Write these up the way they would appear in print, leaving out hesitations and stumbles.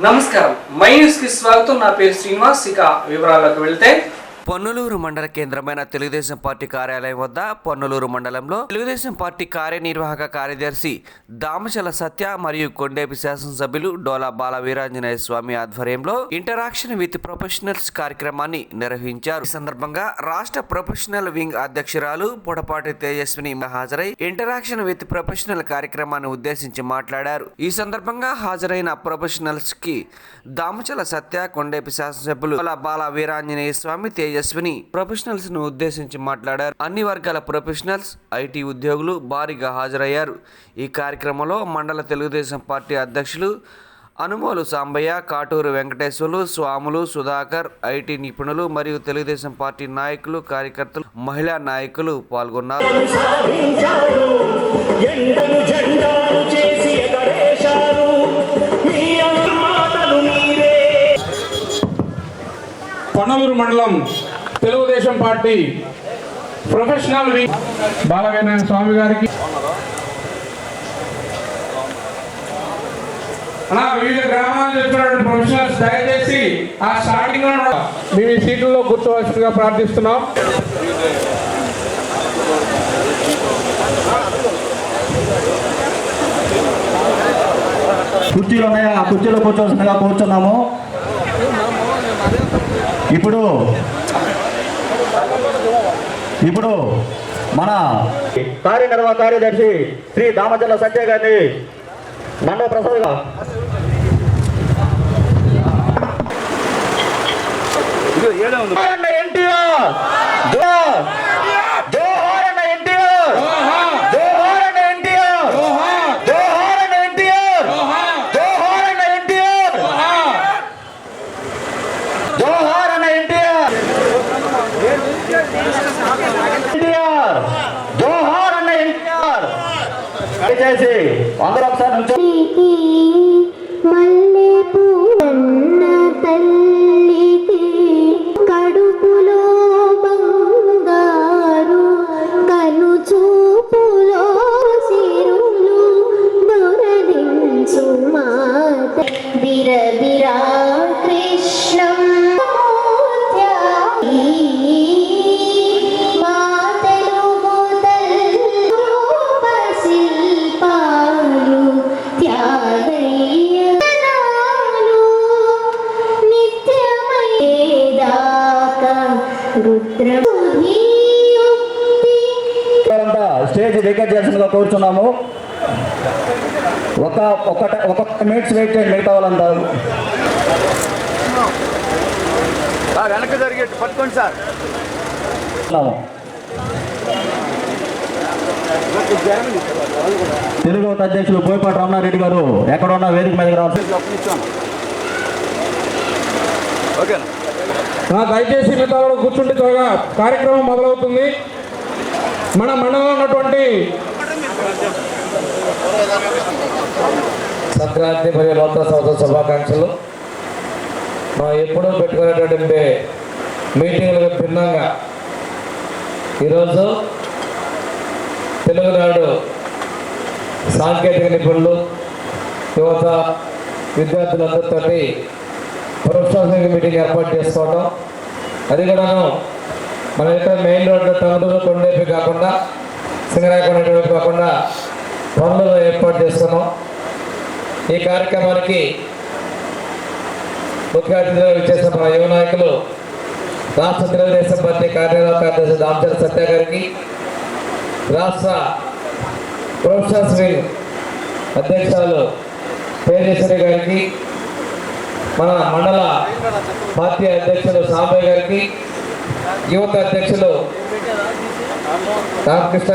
నమస్కారం, my news కి స్వాగతం. నా పేరు శ్రీనివాస్. ఇక వివరాల్లోకి వెళ్తే, పొన్నలూరు మండల కేంద్రమైన తెలుగుదేశం పార్టీ కార్యాలయం వద్ద పొన్నలూరు మండలంలో తెలుగుదేశం పార్టీ కార్యనిర్వాహక కార్యదర్శి దామచల సత్య మరియు కొండేపి శాసనసభ్యులు డోలా బాల వీరాంజనేయ స్వామి ఆధ్వర్యంలో ఇంటరాక్షన్ విత్ ప్రొఫెషనల్స్ కార్యక్రమాన్ని నిర్వహించారు. ఈ సందర్భంగా రాష్ట్ర ప్రొఫెషనల్ వింగ్ అధ్యక్షురాలు పొడపాటి తేజస్విని హాజరై ఇంటరాక్షన్ విత్ ప్రొఫెషనల్ కార్యక్రమాన్ని ఉద్దేశించి మాట్లాడారు. ఈ సందర్భంగా హాజరైన ప్రొఫెషనల్స్ కి దామచల సత్య, కొండేపి శాసనసభ్యులు డోలా బాల వీరాంజనేయ స్వామి, తేజస్విని ప్రొఫెషనల్స్ ను ఉద్దేశించి మాట్లాడారు. అన్ని వర్గాల ప్రొఫెషనల్స్, ఐటీ ఉద్యోగులు భారీగా హాజరయ్యారు. ఈ కార్యక్రమంలో మండల తెలుగుదేశం పార్టీ అధ్యక్షులు అనుమోలు సాంబయ్య, కాటూరు వెంకటేశ్వర్లు, స్వాములు, సుధాకర్, ఐటీ నిపుణులు మరియు తెలుగుదేశం పార్టీ నాయకులు, కార్యకర్తలు, మహిళా నాయకులు పాల్గొన్నారు. పొన్నలూరు మండలం తెలుగుదేశం పార్టీ ప్రొఫెషనల్ వింగ్ బాల వీరాంజనేయ స్వామి గారికి వివిధ గ్రామాలు చెప్పినటువంటి ప్రొఫెషనల్స్ దయచేసి ఆ స్టార్టింగ్ లో మేము ఈ సీట్లలో కూర్చోవలసిందిగా ప్రార్థిస్తున్నాం. కుర్చీలు ఉన్నాయా? ఆ కుర్చీలో కూర్చోవలసిందిగా కూర్చున్నాము. ఇప్పుడు మన కార్యనిర్వాహక కార్యదర్శి శ్రీ దామచల సత్య గారిని మండల ప్రసాద్గా దయచేసి అందరూ ఒకసారి మల్లెపూ తల్లికి కడుపులో బంగారు కను చూపులో సిరులు దొరదించు మాత బిరబిరా కృష్ణం స్టేజ్ వెకేట్ చేయాల్సిందిగా కోరుచున్నాము. ఒక మినిట్స్ వెయిట్ చేయండి. మిగతా వాళ్ళంతా వెనక్కి జరిగి పట్టుకోండి సార్. తెలుగు అధ్యక్షులు బోయపాటి రమణారెడ్డి గారు ఎక్కడ ఉన్నా వేదిక మీదకి రావాలి. దయచేసి మిగతాలో కూర్చుంటే త్వరగా కార్యక్రమం మొదలవుతుంది. మన మండలంలో ఉన్నటువంటి సంక్రాంతి మరియు నూతన సంవత్సర శుభాకాంక్షలు. మనం ఎప్పుడూ పెట్టుకునేటువంటి మీటింగ్లకు భిన్నంగా ఈరోజు తెలుగునాడు సాంకేతిక నిపుణులు, యువత, విద్యార్థులందరితో ప్రొఫెషనల్ మీటింగ్ ఏర్పాటు చేసుకోవడం, అది కూడాను మన ఇక్కడ మెయిన్ రోడ్డు టంగుటూరు కొండేపి కాకుండా సింగరాయకొండ వైపు కాకుండా పనులలో ఏర్పాటు చేస్తున్నాం. ఈ కార్యక్రమానికి ముఖ్య అతిథిగా ఇచ్చేసిన మన యువ నాయకులు రాష్ట్ర తెలుగుదేశం పార్టీ కార్యనిర్వాహక కార్యదర్శి దామచల సత్య గారికి, రాష్ట్ర ప్రొఫెషనల్స్ వింగ్ అధ్యక్షురాలు తేజస్విని గారికి, మన మండల పార్టీ అధ్యక్షులు సాంబయ్య గారికి, యువత అధ్యక్షులు రామకృష్ణ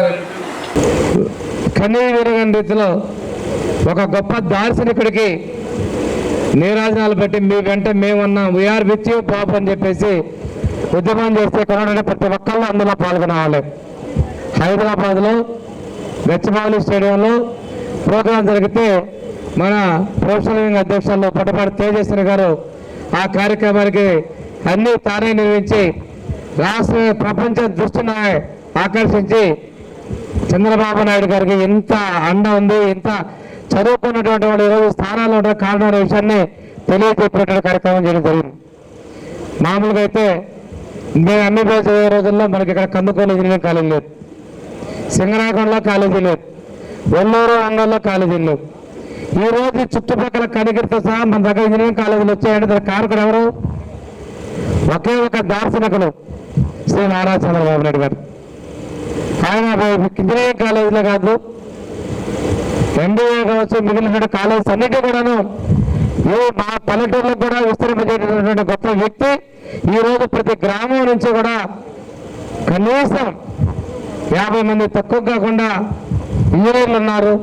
కన్నయ్య వీరగండి రీతిలో ఒక గొప్ప దార్శనికుడికి నీరాజనాలు పెట్టి మీ వెంట మేమున్నాం, వీఆర్ విత్ యూ పాప్ అని చెప్పేసి ఉద్యమం చేస్తే కొనడానికి ప్రతి ఒక్కళ్ళు అందులో పాల్గొనేవాళ్ళు. హైదరాబాద్లో గచ్చిబౌలి స్టేడియంలో ప్రోగ్రాం జరిగితే మన ప్రొఫెషనల్ వింగ్ అధ్యక్షులు పొడపాటి తేజస్విని గారు ఆ కార్యక్రమానికి అన్నీ తానే నిర్వహించి రాష్ట్ర ప్రపంచ దృష్టిని ఆకర్షించి చంద్రబాబు నాయుడు గారికి ఎంత అండ ఉంది, ఎంత చదువుకున్నటువంటి వాళ్ళు ఈరోజు స్థానాల్లో ఉన్న కారణం విషయాన్ని తెలియజెప్పేటువంటి కార్యక్రమం చేయడం జరిగింది. మామూలుగా అయితే మేము అన్ని చదివే రోజుల్లో మనకి ఇక్కడ కందుకూరు ఇంజనీరింగ్ కాలేజీ లేదు, సింగరాకొండలో కాలేజీ లేదు, ఒల్లూరు అంగంలో కాలేజీ లేదు. ఈరోజు చుట్టుపక్కల కనిగిరితో సహా మన దగ్గర ఇంజనీరింగ్ కాలేజీలు వచ్చాయంటే దానికి కారకుడు ఎవరు? ఒకే ఒక దార్శనికులు శ్రీ నారా చంద్రబాబు నాయుడు గారు. ఆయన ఇంజనీరింగ్ కాలేజీలో కాదు, MBA కావచ్చు, మిగిలిన కాలేజెస్ అన్నిటి కూడాను మా పల్లెటూరులకు కూడా విస్తరింపజేటటువంటి గొప్ప వ్యక్తి. ఈరోజు ప్రతి గ్రామం నుంచి కూడా కనీసం 50 మంది తక్కువ కాకుండా ఇంజనీర్లు ఉన్నారు.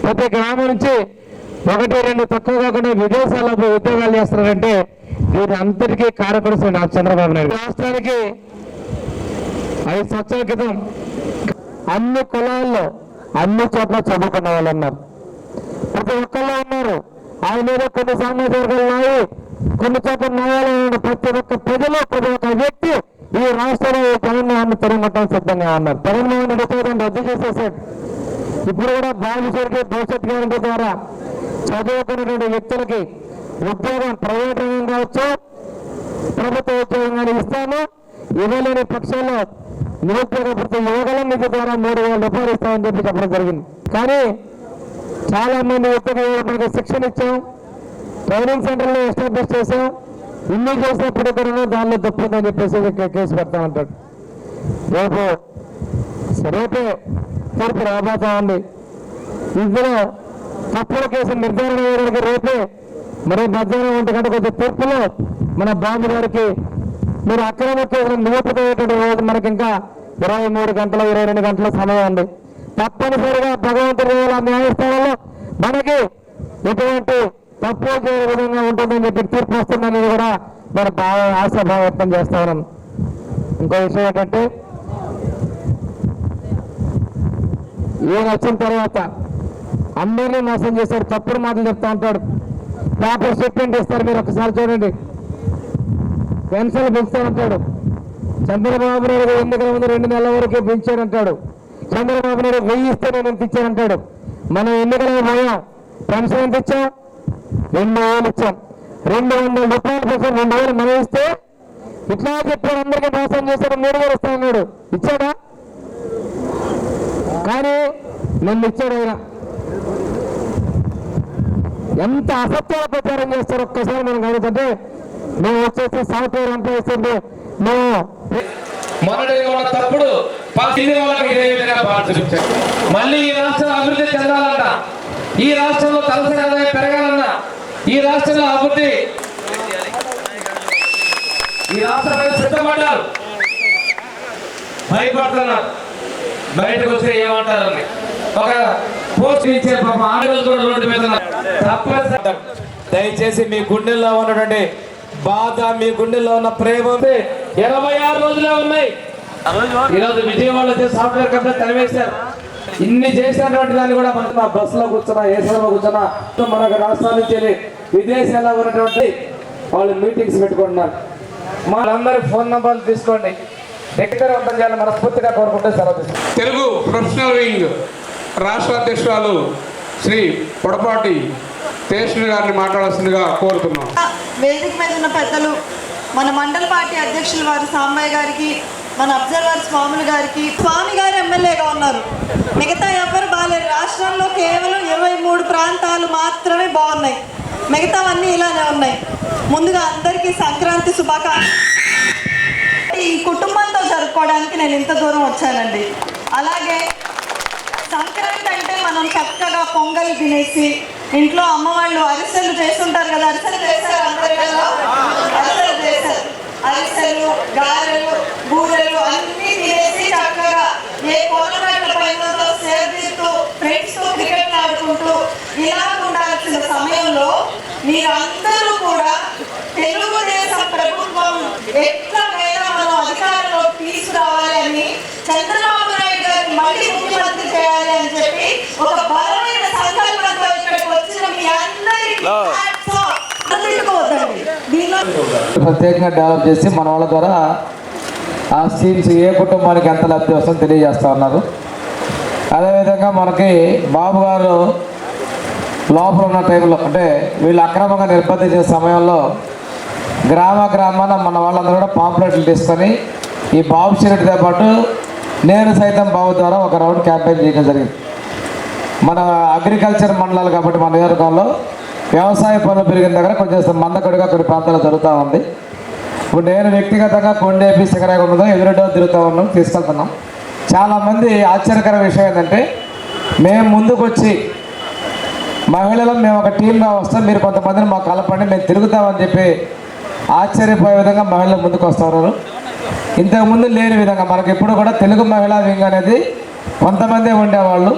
ప్రతి గ్రామం నుంచి 1-2 తక్కువ కాకుండా విదేశాల్లో ఉద్యోగాలు చేస్తున్నారంటే దీని అంతటికీ కారకుడు చంద్రబాబు నాయుడు. రాష్ట్రానికి 5 సంవత్సరాల క్రితం అన్ని కులాల్లో అన్ని చోట్ల చదువుకున్న వాళ్ళు ఉన్నారు, ప్రతి ఒక్కళ్ళు ఉన్నారు. ఆయన మీద కొన్ని సామాజిక వర్గాలు ఉన్నాయి, కొన్ని చోట్ల న్యాయాలు ప్రతి ఒక్క ప్రజలు, ప్రతి ఒక్క వ్యక్తి ఈ రాష్ట్రంలో జగన్మోహన్ తిరగొట్టడం సిద్ధంగా ఉన్నారు. జగన్మోహన్ రెడ్డి రద్దు చేసేసాడు. ఇప్పుడు కూడా బాబుశ్వరికి భవిష్యత్ గ్యారంటీ ద్వారా చదువుకున్నటువంటి వ్యక్తులకి ఉద్యోగం ప్రైవేట్ రంగం కావచ్చు, ప్రభుత్వ ఉద్యోగం ఇస్తాను. ఇవ్వలేని పక్షంలో నిరుద్యోగ భృతి యువగల నిధి ద్వారా 3,000 రూపాయలు ఇస్తామని చెప్పి చెప్పడం జరిగింది. కానీ చాలా మంది మనకి శిక్షణ ఇచ్చాం, ట్రైనింగ్ సెంటర్లో ఎస్టాబ్లిష్ చేసాం. ఇన్ని చేసినప్పుడు కూడా దానిలో తప్పుందని చెప్పేసి కేసు పెడతామంటాడు. రేపే తీర్పు రాబోతా ఉంది. ఇందులో తప్పుల కేసు నిర్ధారణ చేయడానికి రేపే మరి మధ్యాహ్నం 1 గంటకు వచ్చే తీర్పులో మన బాబు గారికి మీరు అక్రమ కేసులు నిలుపుతయ్యేటువంటి రోజు మనకి ఇంకా 23 గంటలు 22 గంటల సమయం ఉంది. తప్పనిసరిగా భగవంతుడి న్యాయస్థానంలో మనకి ఎటువంటి తప్పు చేయే విధంగా ఉంటుందని చెప్పి తీర్పు వస్తుందని కూడా మరి బాగా ఆశాభావం వ్యక్తం చేస్తా ఉన్నాం. ఇంకో విషయం ఏంటంటే ఈయన వచ్చిన తర్వాత అందరినీ మోసం చేశాడు, తప్పుడు మాటలు చెప్తా ఉంటాడు. పేపర్ స్టేట్మెంట్ ఇస్తారు, మీరు ఒకసారి చూడండి. పెన్షన్లు పెంచుతానంటాడు. చంద్రబాబు నాయుడు ఎన్నికల ముందు 2 నెలల వరకే పెంచాడంటాడు. చంద్రబాబు నాయుడు 1000 ఇస్తే నేను ఎంత ఇచ్చానంటాడు. మనం ఎన్నికలకు పోయాం, పెన్షన్ ఎంత ఇచ్చాం? 2,000 ఇచ్చాం. 200 రూపాయల పెన్షన్ 2,000 మనం ఇస్తే ఇట్లా చెప్పాడు, అందరికీ మోసం చేశాడు. 3,000 ఇస్తానన్నాడు, ఇచ్చాడా? కానీ నిన్ను ఇచ్చాడు ఆయన. ఎంత అసత్యాల ప్రచారం చేస్తారు ఒక్కసారి మనం గమనించంటే, మేము వచ్చేసి సాఫ్ట్వేర్ ఎంప్లాయీస్ మేము మొన్నటి తప్పుడు మళ్ళీ ఈ రాష్ట్రం అభివృద్ధి చెందాలన్నా, ఈ రాష్ట్రంలో తలసరి ఆదాయం పెరగాలన్నా, ఈ రాష్ట్రంలో అభివృద్ధి ఈ రాష్ట్రంలో సిద్ధపడ్డారు. భయపడుతున్నారు, బయటకు వస్తే ఏమంటారని ఒక పోస్ట్ ఇచ్చే పాప ఆడవాళ్ళు కూడా రోడ్డు మీద తప్పనిసరి. దయచేసి మీ గుండెల్లో ఉన్నటువంటి బాధ, మీ గుండెల్లో ఉన్న ప్రేమ 86 రోజులే ఉన్నాయి. ఈరోజు విజయవాడలో సాఫ్ట్వేర్ కంపెనీ తరివేశారు. ఇన్ని చేసినటువంటి దాన్ని కూడా మన బస్సులో కూర్చున్నా, ఏసీలో కూర్చున్నా, మన రాష్ట్రాల నుంచి విదేశాల్లో ఉన్నటువంటి వాళ్ళు మీటింగ్స్ పెట్టుకుంటున్నారు. వాళ్ళందరి ఫోన్ నంబర్లు తీసుకోండి, వ్యక్తిగతంగా చేయాలని మనస్ఫూర్తిగా కోరుకుంటే సెలవు. తెలుగు ప్రొఫెషనల్ వింగ్ రాష్ట్ర అధ్యక్షురాలు శ్రీ పొడపాటి తేజస్విని గారిని మాట్లాడాల్సిందిగా కోరుతున్నాం. వేదిక మీద ఉన్న పెద్దలు, మన మండల పార్టీ అధ్యక్షులు వారు సాంబయ్య గారికి, మన అబ్జర్వర్ స్వాములు గారికి. స్వామి గారు ఎమ్మెల్యేగా ఉన్నారు, మిగతా ఎవరు బాగాలేరు. రాష్ట్రంలో కేవలం 23 ప్రాంతాలు మాత్రమే బాగున్నాయి, మిగతావన్నీ ఇలానే ఉన్నాయి. ముందుగా అందరికీ సంక్రాంతి శుభాకాంక్షలు. ఈ కుటుంబంతో జరుపుకోవడానికి నేను ఇంత దూరం వచ్చానండి. అలాగే సంక్రాంతి అంటే మనం చక్కగా పొంగల్ తినేసి ఇంట్లో అమ్మవాళ్ళు అరిసెలు చేస్తుంటారు కదా, అరిసెలు చేస్తారు అందరు కదా, అరిసెలు చేస్తారు. అరిసెలు, గారెలు, బూరెలు అన్ని తినేసి చక్కగా ఏ కోనరాట్ల పైనతో సేర్దిస్తూ ఫ్రెండ్స్తో క్రికెట్ ఆడుకుంటూ ఇలా ఉండాల్సిన సమయంలో మీరందరూ కూడా తెలుగుదేశం ప్రభుత్వం ఎట్లాగైనా మనం అధికారంలో తీసుకురావాలి అని, చంద్రబాబు నాయుడు గారిని మళ్ళీ ముఖ్యమంత్రి చేయాలి అని చెప్పి ఒక బలమైన సంకల్పంతో ఇక్కడికి వచ్చిన మీ అందరికీ ప్రత్యేకంగా డెవలప్ చేసి మన వాళ్ళ ద్వారా ఆ స్కీమ్స్ ఏ కుటుంబానికి ఎంత లబ్ధి వస్తుందో తెలియజేస్తూ ఉన్నారు. అదేవిధంగా మనకి బాబు గారు లోపల ఉన్న టైంలో అంటే వీళ్ళు అక్రమంగా నిర్బంధించిన సమయంలో గ్రామాన మన వాళ్ళందరూ కూడా పాంప్లెట్లు తీసుకొని ఈ బాబు షెరెడ్డితో పాటు నేను సైతం బాబు ద్వారా ఒక రౌండ్ క్యాంపెయిన్ చేయడం జరిగింది. మన అగ్రికల్చర్ మండలాలు కాబట్టి మన నియోజకవర్గంలో వ్యవసాయ పనులు పెరిగిన దగ్గర కొంచెం మందకొడిగా కొన్ని ప్రాంతాలు జరుగుతూ ఉంది. ఇప్పుడు నేను వ్యక్తిగతంగా కొండేపి శిఖరాకుండా ఎదురుడో తిరుగుతూ ఉన్నాం, తీసుకెళ్తున్నాం. చాలామంది ఆశ్చర్యకర విషయం ఏంటంటే మేము ముందుకు వచ్చి మహిళలు మేము ఒక టీంగా వస్తాం, మీరు కొంతమందిని మాకు కలపండి, మేము తిరుగుతామని చెప్పి ఆశ్చర్యపోయే విధంగా మహిళలు ముందుకు వస్తున్నారు. ఇంతకుముందు లేని విధంగా మనకి ఎప్పుడు కూడా తెలుగు మహిళా వింగ్ అనేది కొంతమంది ఉండేవాళ్ళు.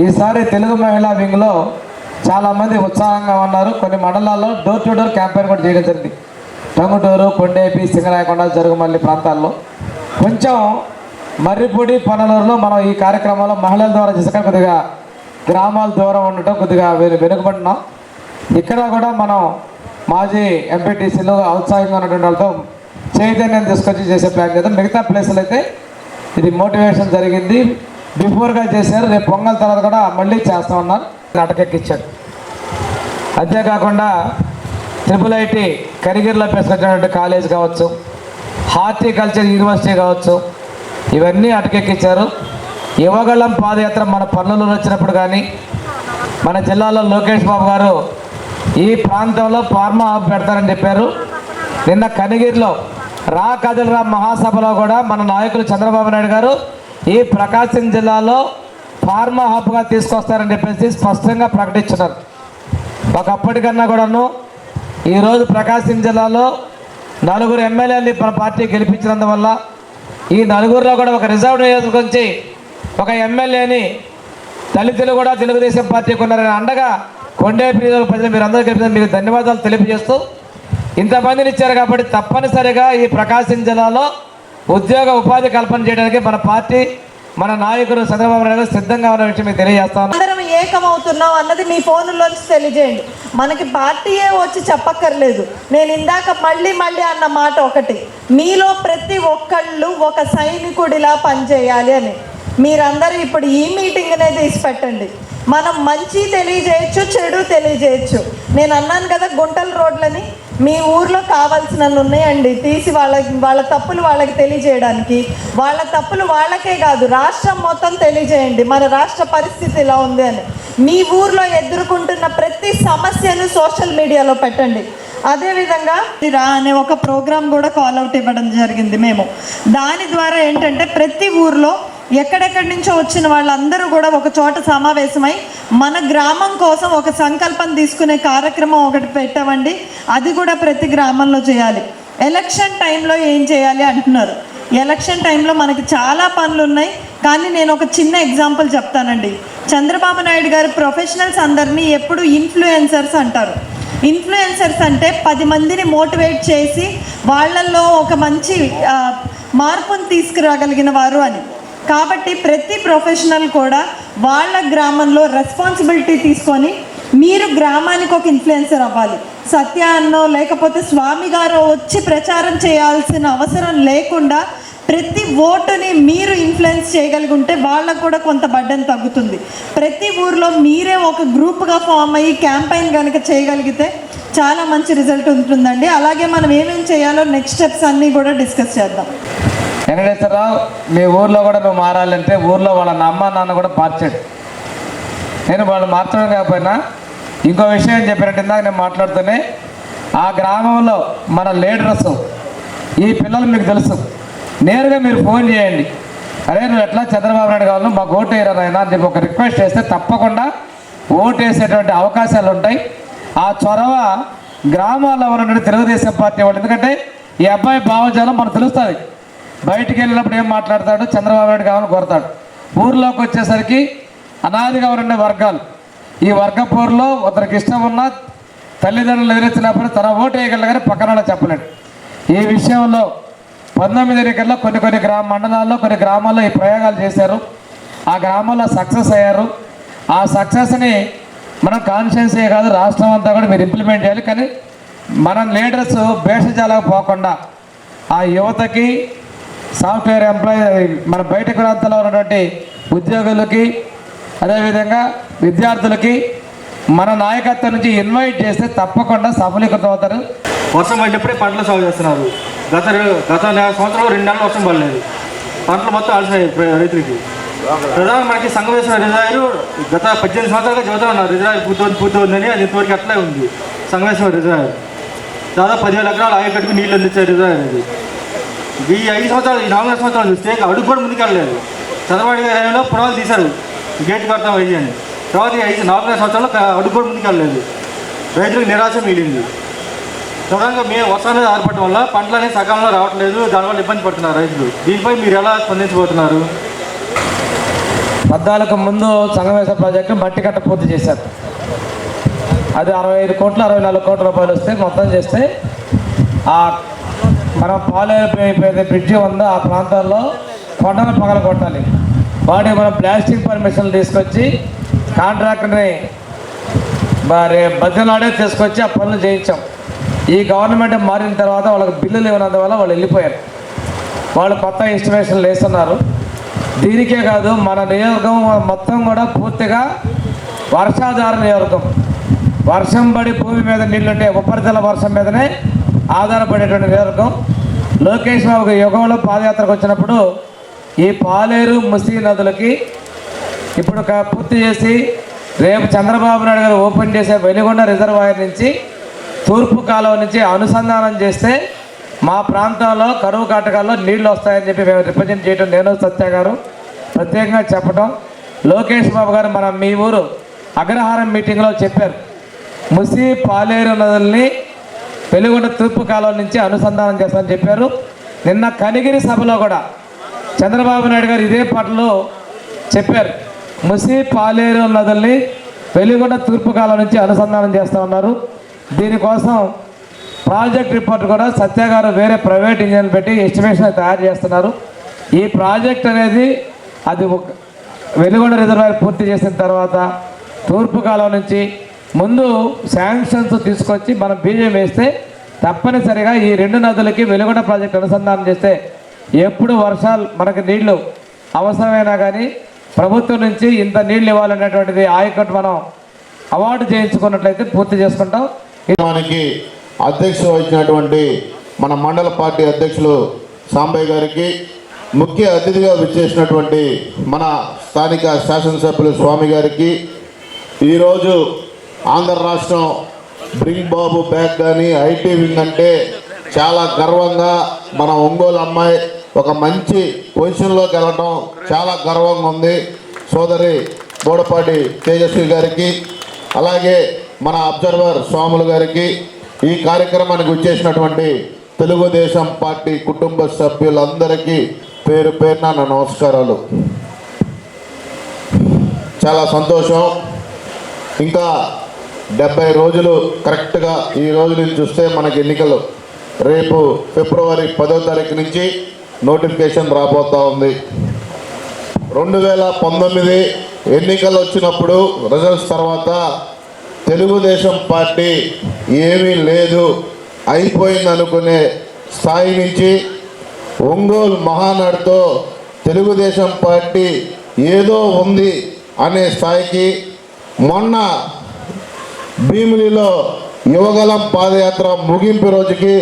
ఈసారి తెలుగు మహిళా వింగ్లో చాలామంది ఉత్సాహంగా ఉన్నారు. కొన్ని మండలాల్లో డోర్ టు డోర్ క్యాంపెయిన్ కూడా చేయడం జరిగింది. టంగుటూరు, కొండేపి, సింగరాయకొండ, జరుగుమల్లి ప్రాంతాల్లో. కొంచెం మర్రిపూడి, పనలూరులో మనం ఈ కార్యక్రమంలో మహిళల ద్వారా చేసే కొద్దిగా గ్రామాల దూరం ఉండటం కొద్దిగా వెనుకబడినాం. ఇక్కడ కూడా మనం మాజీ ఎంపీటీసీలు ఔత్సాహంగా ఉన్నటువంటి వాళ్ళతో చైతన్యం తీసుకొచ్చి చేసే ప్లాన్ చేద్దాం. మిగతా ప్లేసులు అయితే ఇది మోటివేషన్ జరిగింది, బిఫోర్గా చేశారు. రేపు పొంగల్ తర్వాత కూడా మళ్ళీ చేస్తూ ఉన్నారు. నాటకెక్కిచ్చారు. అంతేకాకుండా IIIT కరిగిరిలో పేసుకొచ్చినటువంటి కాలేజ్ కావచ్చు, హార్టికల్చర్ యూనివర్సిటీ కావచ్చు, ఇవన్నీ అటకెక్కించారు. యువగళం పాదయాత్ర మన పనులలో వచ్చినప్పుడు కానీ మన జిల్లాలో లోకేష్ బాబు గారు ఈ ప్రాంతంలో ఫార్మా హబ్ పెడతారని చెప్పారు. నిన్న కనిగిరిలో రా కదలరా మహాసభలో కూడా మన నాయకులు చంద్రబాబు నాయుడు గారు ఈ ప్రకాశం జిల్లాలో ఫార్మా హబ్గా తీసుకొస్తారని చెప్పేసి స్పష్టంగా ప్రకటించున్నారు. ఒకప్పటికన్నా కూడాను ఈరోజు ప్రకాశం జిల్లాలో 4 ఎమ్మెల్యేలని మన పార్టీ గెలిపించినందువల్ల ఈ 4లో కూడా ఒక రిజర్వ్ నియోజకవర్గం నుంచి ఒక ఎమ్మెల్యేని దళితులు కూడా తెలుగుదేశం పార్టీకి ఉన్నారని అండగా కొండేపి ప్రజలు మీరు అందరూ కలిపి మీకు ధన్యవాదాలు తెలియజేస్తూ ఇంతమందిని ఇచ్చారు కాబట్టి తప్పనిసరిగా ఈ ప్రకాశం జిల్లాలో ఉద్యోగ ఉపాధి కల్పన చేయడానికి మన పార్టీ మన నాయకులు చంద్రబాబు నాయుడు గారు సిద్ధంగా ఉన్న విషయం మీకు తెలియజేస్తాను. అందరం ఏకమవుతున్నాం అన్నది మీ ఫోన్లోంచి తెలియజేయండి. మనకి పార్టీయే వచ్చి చెప్పక్కర్లేదు. నేను ఇందాక మళ్ళీ అన్న మాట ఒకటి, మీలో ప్రతి ఒక్కళ్ళు ఒక సైనికుడిలా పనిచేయాలి అని. మీరందరూ ఇప్పుడు ఈ మీటింగ్ అనేది తీసి పెట్టండి. మనం మంచి తెలియజేయచ్చు, చెడు తెలియజేయచ్చు. నేను అన్నాను కదా గుంటల రోడ్లని, మీ ఊర్లో కావాల్సినవి ఉన్నాయండి, తీసి వాళ్ళ తప్పులు వాళ్ళకి తెలియజేయడానికి. వాళ్ళ తప్పులు వాళ్ళకే కాదు రాష్ట్రం మొత్తం తెలియజేయండి, మన రాష్ట్ర పరిస్థితి ఇలా ఉంది అని. మీ ఊర్లో ఎదుర్కొంటున్న ప్రతి సమస్యను సోషల్ మీడియాలో పెట్టండి. అదేవిధంగా రా అనే ఒక ప్రోగ్రాం కూడా కాల్అవుట్ ఇవ్వడం జరిగింది మేము. దాని ద్వారా ఏంటంటే ప్రతి ఊర్లో ఎక్కడెక్కడి నుంచో వచ్చిన వాళ్ళందరూ కూడా ఒక చోట సమావేశమై మన గ్రామం కోసం ఒక సంకల్పం తీసుకునే కార్యక్రమం ఒకటి పెట్టామండి. అది కూడా ప్రతి గ్రామంలో చేయాలి. ఎలక్షన్ టైంలో ఏం చేయాలి అంటున్నారు. ఎలక్షన్ టైంలో మనకి చాలా పనులు ఉన్నాయి, కానీ నేను ఒక చిన్న ఎగ్జాంపుల్ చెప్తానండి. చంద్రబాబు నాయుడు గారు ప్రొఫెషనల్స్ అందరినీ ఎప్పుడు ఇన్ఫ్లుయెన్సర్స్ అంటారు. ఇన్ఫ్లుయెన్సర్స్ అంటే 10 మందిని మోటివేట్ చేసి వాళ్ళల్లో ఒక మంచి మార్పును తీసుకురాగలిగిన వారు అని. కాబట్టి ప్రతి ప్రొఫెషనల్ కూడా వాళ్ళ గ్రామంలో రెస్పాన్సిబిలిటీ తీసుకొని మీరు గ్రామానికి ఒక ఇన్ఫ్లుయెన్సర్ అవ్వాలి. సత్య అన్నో లేకపోతే స్వామి గారో వచ్చి ప్రచారం చేయాల్సిన అవసరం లేకుండా ప్రతి ఓటుని మీరు ఇన్ఫ్లుయెన్స్ చేయగలిగితే వాళ్ళకు కూడా కొంత బర్డెన్ తగ్గుతుంది. ప్రతి ఊర్లో మీరే ఒక గ్రూప్గా ఫామ్ అయ్యి క్యాంపెయిన్ కనుక చేయగలిగితే చాలా మంచి రిజల్ట్ ఉంటుందండి. అలాగే మనం ఏమేమి చేయాలో నెక్స్ట్ స్టెప్స్ అన్నీ కూడా డిస్కస్ చేద్దాం. వెంకటేశ్వరరావు, మీ ఊర్లో కూడా నువ్వు మారాలంటే ఊర్లో వాళ్ళ అమ్మ నాన్న కూడా మార్చాడు. నేను వాళ్ళు మార్చడం కాకపోయినా ఇంకో విషయం చెప్పినట్టు ఇందాక నేను మాట్లాడుతూనే ఆ గ్రామంలో మన లీడర్స్ ఈ పిల్లలు మీకు తెలుసు, నేరుగా మీరు ఫోన్ చేయండి, అరే నువ్వు ఎట్లా చంద్రబాబు నాయుడు కావాలి మాకు ఓటు వేయరా అయినా అని చెప్పి ఒక రిక్వెస్ట్ చేస్తే తప్పకుండా ఓటు వేసేటువంటి అవకాశాలు ఉంటాయి. ఆ చొరవ గ్రామాల్లో ఉన్నటువంటి తెలుగుదేశం పార్టీ వాళ్ళు, ఎందుకంటే ఈ అబ్బాయి భావజాలం మనకు తెలుస్తుంది. బయటికి వెళ్ళినప్పుడు ఏం మాట్లాడతాడు, చంద్రబాబు నాయుడు కావాలని కోరతాడు. ఊర్లోకి వచ్చేసరికి అనాదిగా ఉండే వర్గాలు, ఈ వర్గపూర్లో ఒకరికి ఇష్టం ఉన్న తల్లిదండ్రులు ఎదిరించినప్పుడు తన ఓటు వేయగలరు కానీ పక్కన వాళ్ళు చెప్పలేడు. ఈ విషయంలో 19 ఎన్నికల్లో కొన్ని మండలాల్లో కొన్ని గ్రామాల్లో ఈ ప్రయోగాలు చేశారు. ఆ గ్రామాల్లో సక్సెస్ అయ్యారు. ఆ సక్సెస్ని మనం కాన్స్టిట్యున్సీ కాదు రాష్ట్రం అంతా కూడా మీరు ఇంప్లిమెంట్ చేయాలి. కానీ మన లీడర్స్ భేషజాలకు పోకుండా ఆ యువతకి, సాఫ్ట్వేర్ ఎంప్లాయీ, మన బయట ప్రాంతాల్లో ఉన్నటువంటి ఉద్యోగులకి, అదేవిధంగా విద్యార్థులకి మన నాయకత్వం నుంచి ఇన్వైట్ చేస్తే తప్పకుండా సఫలీకృతం అవుతారు. వర్షం పడినప్పుడే పంటలు సాగు చేస్తున్నారు. గత సంవత్సరంలో 2 నెలలు వర్షం పడలేదు. పంటలు మొత్తం ఆలస్యం రైతులకి. ప్రధాన మనకి సంగమేశ్వర రిజర్వాయర్ గత 18 సంవత్సరాలుగా చెబుతా ఉన్నారు రిజర్వాయర్ పూర్తవుతుందని. అది ఇంతవరకు అట్లే ఉంది. సంగమేశ్వర రిజర్వాయర్ దాదాపు 10,000 ఎకరాలు ఆయకట్టుకు నీళ్ళు అందించే రిజర్వాయర్ అది. ఈ 5 సంవత్సరాలు, ఈ 4 సంవత్సరాలు చూస్తే అడుగు కూడా ముందుకెళ్ళలేదు. చంద్రబాబు గారి పునాలు తీశారు గేట్ కడతాం అయ్యి అని. తర్వాత 4 సంవత్సరాలు అడుగు కూడా ముందుకెళ్ళలేదు. రైతులకు నిరాశ మిగిలింది. ప్రధానంగా మేము వర్షాలు ఆధారపడటం వల్ల పంటలు అనేది సకాలంలో రావట్లేదు. దానివల్ల ఇబ్బంది పడుతున్నారు రైతులు. దీనిపై మీరు ఎలా స్పందించబోతున్నారు? 14 ముందు సంగమేశ్వర ప్రాజెక్టు మట్టి కట్ట పూర్తి చేశారు. అది 65 కోట్లు 64 కోట్ల రూపాయలు వస్తే మొత్తం చేస్తే మనం పాలేరు బ్రిడ్జి ఉందో ఆ ప్రాంతాల్లో కొండలు పగల కొట్టాలి. వాటి మనం ప్లాస్టిక్ పర్మిషన్లు తీసుకొచ్చి కాంట్రాక్టర్ని బద్దెలాడే తీసుకొచ్చి ఆ పనులు చేయించాం. ఈ గవర్నమెంట్ మారిన తర్వాత వాళ్ళకి బిల్లులు ఇవ్వనందువల్ల వాళ్ళు వెళ్ళిపోయారు. వాళ్ళు కొత్త ఎస్టిమేషన్లు వేస్తున్నారు. దీనికే కాదు, మన నియోజకం మొత్తం కూడా పూర్తిగా వర్షాధార నియోజకం. వర్షం పడి భూమి మీద నీళ్ళుంటే ఉపరితల వర్షం మీదనే ఆధారపడేటువంటి నియోజకం. లోకేష్ బాబు యుగంలో పాదయాత్రకు వచ్చినప్పుడు ఈ పాలేరు ముసి నదులకి ఇప్పుడు పూర్తి చేసి రేపు చంద్రబాబు నాయుడు గారు ఓపెన్ చేసే వెలిగొండ రిజర్వాయర్ నుంచి తూర్పు కాలువ నుంచి అనుసంధానం చేస్తే మా ప్రాంతంలో కరువు కాటకాల్లో నీళ్లు వస్తాయని చెప్పి మేము రిప్రజెంట్ చేయడం, నేను సత్య గారు ప్రత్యేకంగా చెప్పడం. లోకేష్ బాబు గారు మన మీ ఊరు అగ్రహారం మీటింగ్లో చెప్పారు, ముసి పాలేరు నదుల్ని వెలిగొండ తూర్పు కాలువ నుంచి అనుసంధానం చేస్తామని చెప్పారు. నిన్న కనిగిరి సభలో కూడా చంద్రబాబు నాయుడు గారు ఇదే పాటలో చెప్పారు, ముసి పాలేరు నదుల్ని వెలిగొండ తూర్పు కాలువ నుంచి అనుసంధానం చేస్తూ ఉన్నారు. దీనికోసం ప్రాజెక్ట్ రిపోర్ట్ కూడా సత్య గారు వేరే ప్రైవేట్ ఇంజనీర్లు పెట్టి ఎస్టిమేషన్ తయారు చేస్తున్నారు. ఈ ప్రాజెక్ట్ అనేది అది వెలిగొండ రిజర్వాయర్ పూర్తి చేసిన తర్వాత తూర్పు కాలువ నుంచి ముందు శాంక్షన్స్ తీసుకొచ్చి మనం బీజం వేస్తే తప్పనిసరిగా ఈ 2 నదులకి వెలిగొండ ప్రాజెక్ట్ అనుసంధానం చేస్తే ఎప్పుడు వర్షాలు మనకి నీళ్లు అవసరమైనా కానీ ప్రభుత్వం నుంచి ఇంత నీళ్ళు ఇవ్వాలనేటువంటిది ఆయకట్టు మనం అవార్డు చేయించుకున్నట్లయితే పూర్తి చేసుకుంటాం. మనకి అధ్యక్షత వహించినటువంటి మన మండల పార్టీ అధ్యక్షులు సాంబయ్య గారికి, ముఖ్య అతిథిగా విచ్చేసినటువంటి మన స్థానిక శాసనసభ్యులు స్వామి గారికి, ఈరోజు ఆంధ్ర రాష్ట్రం బ్రింగ్ బాబు బ్యాక్ కానీ ఐటీ వింగ్ అంటే చాలా గర్వంగా మన ఒంగోలు అమ్మాయి ఒక మంచి పొజిషన్లోకి వెళ్ళటం చాలా గర్వంగా ఉంది. సోదరి బోడపాటి తేజస్వి గారికి, అలాగే మన అబ్జర్వర్ స్వాములు గారికి, ఈ కార్యక్రమానికి వచ్చేసినటువంటి తెలుగుదేశం పార్టీ కుటుంబ సభ్యులందరికీ పేరు పేరున నా నమస్కారాలు. చాలా సంతోషం. ఇంకా 70 రోజులు కరెక్ట్గా ఈ రోజు నుంచి చూస్తే మనకి ఎన్నికలు రేపు ఫిబ్రవరి 10వ తారీఖు నుంచి నోటిఫికేషన్ రాబోతూ ఉంది. 2019 ఎన్నికలు వచ్చినప్పుడు రిజల్ట్స్ తర్వాత తెలుగుదేశం పార్టీ ఏమీ లేదు అయిపోయింది అనుకునే స్థాయి నుంచి ఒంగోలు మహానాడుతో తెలుగుదేశం పార్టీ ఏదో ఉంది అనే స్థాయికి, మొన్న భీమిలిలో యువగలం పాదయాత్ర ముగింపు రోజుకి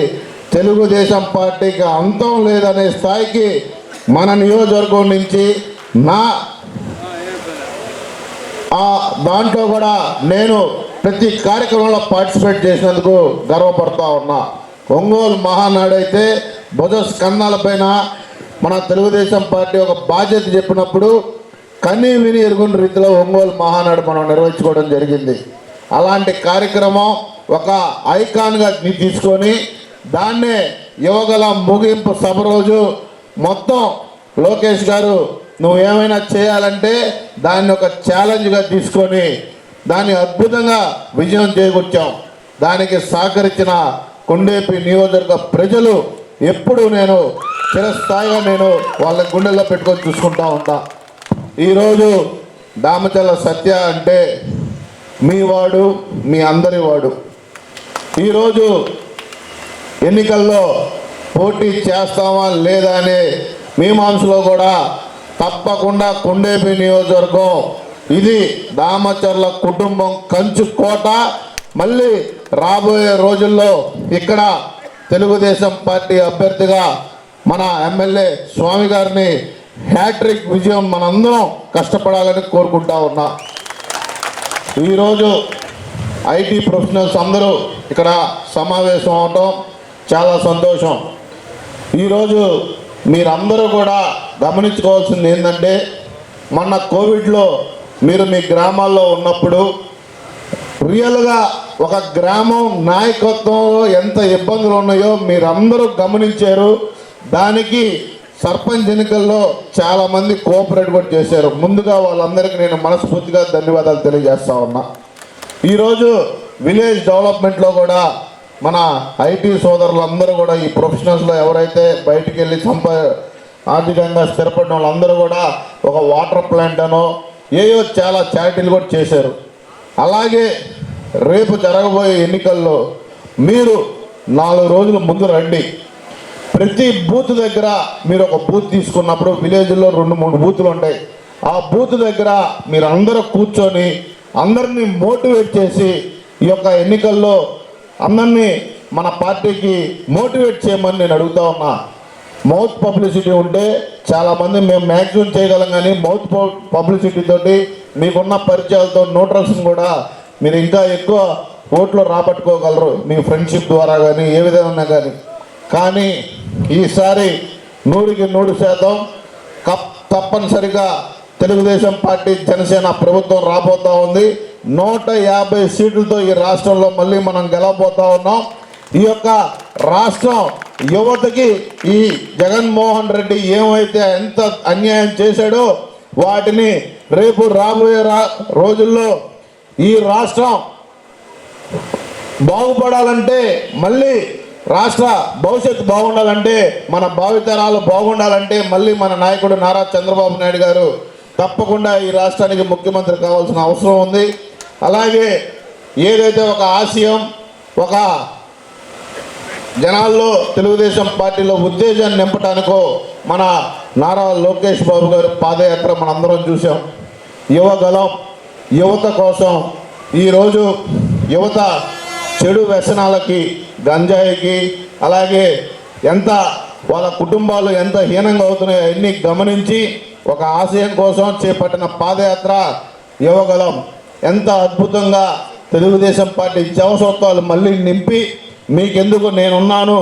తెలుగుదేశం పార్టీకి అంతం లేదనే స్థాయికి మన నియోజకవర్గం నుంచి దాంట్లో కూడా నేను ప్రతి కార్యక్రమంలో పార్టిసిపేట్ చేసినందుకు గర్వపడతా ఉన్నా. ఒంగోలు మహానాడు అయితే భుజ స్కంధాలపైన మన తెలుగుదేశం పార్టీ ఒక బాధ్యత చెప్పినప్పుడు కన్నీ విని ఎరుగుని రీతిలో ఒంగోలు మహానాడు మనం నిర్వహించుకోవడం జరిగింది. అలాంటి కార్యక్రమం ఒక ఐకాన్గా తీసుకొని దాన్నే యువగల ముగింపు సభ రోజు మొత్తం లోకేష్ గారు నువ్వు ఏమైనా చేయాలంటే దాన్ని ఒక ఛాలెంజ్గా తీసుకొని దాన్ని అద్భుతంగా విజయం చేకూర్చాం. దానికి సహకరించిన కొండేపి నియోజకవర్గ ప్రజలు ఎప్పుడు నేను చిరస్థాయిగా నేను వాళ్ళ గుండెల్లో పెట్టుకొని చూసుకుంటా ఉంటా. ఈరోజు దామచల్ల సత్య అంటే మీ వాడు, మీ అందరి వాడు. ఈరోజు ఎన్నికల్లో పోటీ చేస్తామా లేదా అనే మీమాంసలో కూడా తప్పకుండా కొండేపి నియోజకవర్గం ఇది దామచర్ల కుటుంబం కంచు కోట. మళ్ళీ రాబోయే రోజుల్లో ఇక్కడ తెలుగుదేశం పార్టీ అభ్యర్థిగా మన ఎమ్మెల్యే స్వామి గారిని హ్యాట్రిక్ విజయం మనందరం కష్టపడాలని కోరుకుంటా ఉన్నా. ఈరోజు ఐటీ ప్రొఫెషనల్స్ అందరూ ఇక్కడ సమావేశం అవటం చాలా సంతోషం. ఈరోజు మీరందరూ కూడా గమనించుకోవాల్సింది ఏంటంటే, మొన్న కోవిడ్లో మీరు మీ గ్రామాల్లో ఉన్నప్పుడు రియల్గా ఒక గ్రామం నాయకత్వంలో ఎంత ఇబ్బందులు ఉన్నాయో మీరందరూ గమనించారు. దానికి సర్పంచ్ ఎన్నికల్లో చాలామంది కోఆపరేట్ కూడా చేశారు. ముందుగా వాళ్ళందరికీ నేను మనస్ఫూర్తిగా ధన్యవాదాలు తెలియజేస్తా ఉన్నా. ఈరోజు విలేజ్ డెవలప్మెంట్లో కూడా మన ఐటీ సోదరులందరూ కూడా ఈ ప్రొఫెషనల్స్లో ఎవరైతే బయటికి వెళ్ళి ఆర్థికంగా స్థిరపడిన వాళ్ళందరూ కూడా ఒక వాటర్ ప్లాంట్ అనో ఏయో చాలా చారిటీలు కూడా చేశారు. అలాగే రేపు జరగబోయే ఎన్నికల్లో మీరు 4 రోజుల ముందు రండి. ప్రతి బూత్ దగ్గర మీరు ఒక బూత్ తీసుకున్నప్పుడు విలేజ్లో 2-3 బూతులు ఉంటాయి. ఆ బూత్ దగ్గర మీరు అందరూ కూర్చొని అందరినీ మోటివేట్ చేసి ఈ యొక్క ఎన్నికల్లో అందరినీ మన పార్టీకి మోటివేట్ చేయమని నేను అడుగుతా ఉన్నా. మౌత్ పబ్లిసిటీ ఉంటే చాలామంది మేము మ్యాక్సిమం చేయగలం, కానీ మౌత్ పబ్లిసిటీ తోటి మీకున్న పరిచయాలతో న్యూట్రల్స్ని కూడా మీరు ఇంకా ఎక్కువ ఓట్లు రాబట్టుకోగలరు, మీ ఫ్రెండ్షిప్ ద్వారా కానీ ఏ విధంగా కానీ ఈసారి 100% తప్పనిసరిగా తెలుగుదేశం పార్టీ జనసేన ప్రభుత్వం రాబోతూ ఉంది. 150 సీట్లతో ఈ రాష్ట్రంలో మళ్ళీ మనం గెలవబోతా ఉన్నాం. ఈ యొక్క రాష్ట్రం యువతకి ఈ జగన్మోహన్ రెడ్డి ఏమైతే ఎంత అన్యాయం చేశాడో వాటిని రేపు రాబోయే రోజుల్లో ఈ రాష్ట్రం బాగుపడాలంటే, మళ్ళీ రాష్ట్ర భవిష్యత్తు బాగుండాలంటే, మన భావితరాలు బాగుండాలంటే మళ్ళీ మన నాయకుడు నారా చంద్రబాబు నాయుడు గారు తప్పకుండా ఈ రాష్ట్రానికి ముఖ్యమంత్రి కావాల్సిన అవసరం ఉంది. అలాగే ఏదైతే ఒక ఆశయం, ఒక జనాల్లో తెలుగుదేశం పార్టీలో ఉత్తేజాన్ని నింపడానికో మన నారా లోకేష్ బాబు గారు పాదయాత్ర మనందరం చూసాం. యువగలం, యువత కోసం ఈరోజు యువత చెడు వ్యసనాలకి, గంజాయికి, అలాగే ఎంత వాళ్ళ కుటుంబాలు ఎంత హీనంగా అవుతున్నాయో అన్నీ గమనించి ఒక ఆశయం కోసం చేపట్టిన పాదయాత్ర యువగలం ఎంత అద్భుతంగా తెలుగుదేశం పార్టీ జవసత్వాలు మళ్ళీ నింపి మీకెందుకు నేనున్నాను,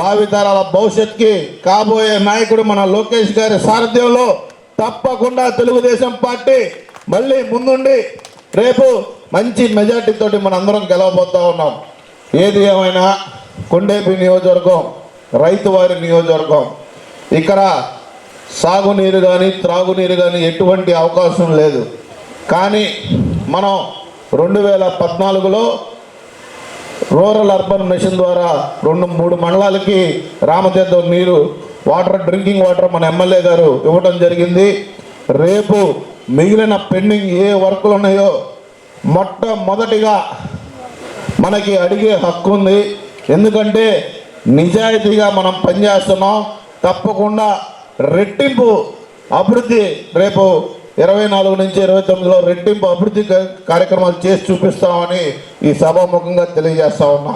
భావితరాల భవిష్యత్తుకి కాబోయే నాయకుడు మన లోకేష్ గారి సారథ్యంలో తప్పకుండా తెలుగుదేశం పార్టీ మళ్ళీ ముందుండి రేపు మంచి మెజార్టీతోటి మనందరం గెలవబోతూ ఉన్నాం. ఏది ఏమైనా కొండేపి నియోజకవర్గం రైతువారి నియోజకవర్గం. ఇక్కడ సాగునీరు కానీ త్రాగునీరు కానీ ఎటువంటి అవకాశం లేదు. కానీ మనం 2014లో రూరల్ అర్బన్ మిషన్ ద్వారా 2-3 మండలాలకి రామతీర్థం నీరు డ్రింకింగ్ వాటర్ మన ఎమ్మెల్యే గారు ఇవ్వడం జరిగింది. రేపు మిగిలిన పెండింగ్ ఏ వర్కులు ఉన్నాయో మొట్టమొదటిగా మనకి అడిగే హక్కు ఉంది. ఎందుకంటే నిజాయితీగా మనం పనిచేస్తున్నాం. తప్పకుండా రెట్టింపు అభివృద్ధి రేపు 24 నుంచి 29లో రెట్టింపు అభివృద్ధి కార్యక్రమాలు చేసి చూపిస్తామని ఈ సభాముఖంగా తెలియజేస్తా ఉన్నా.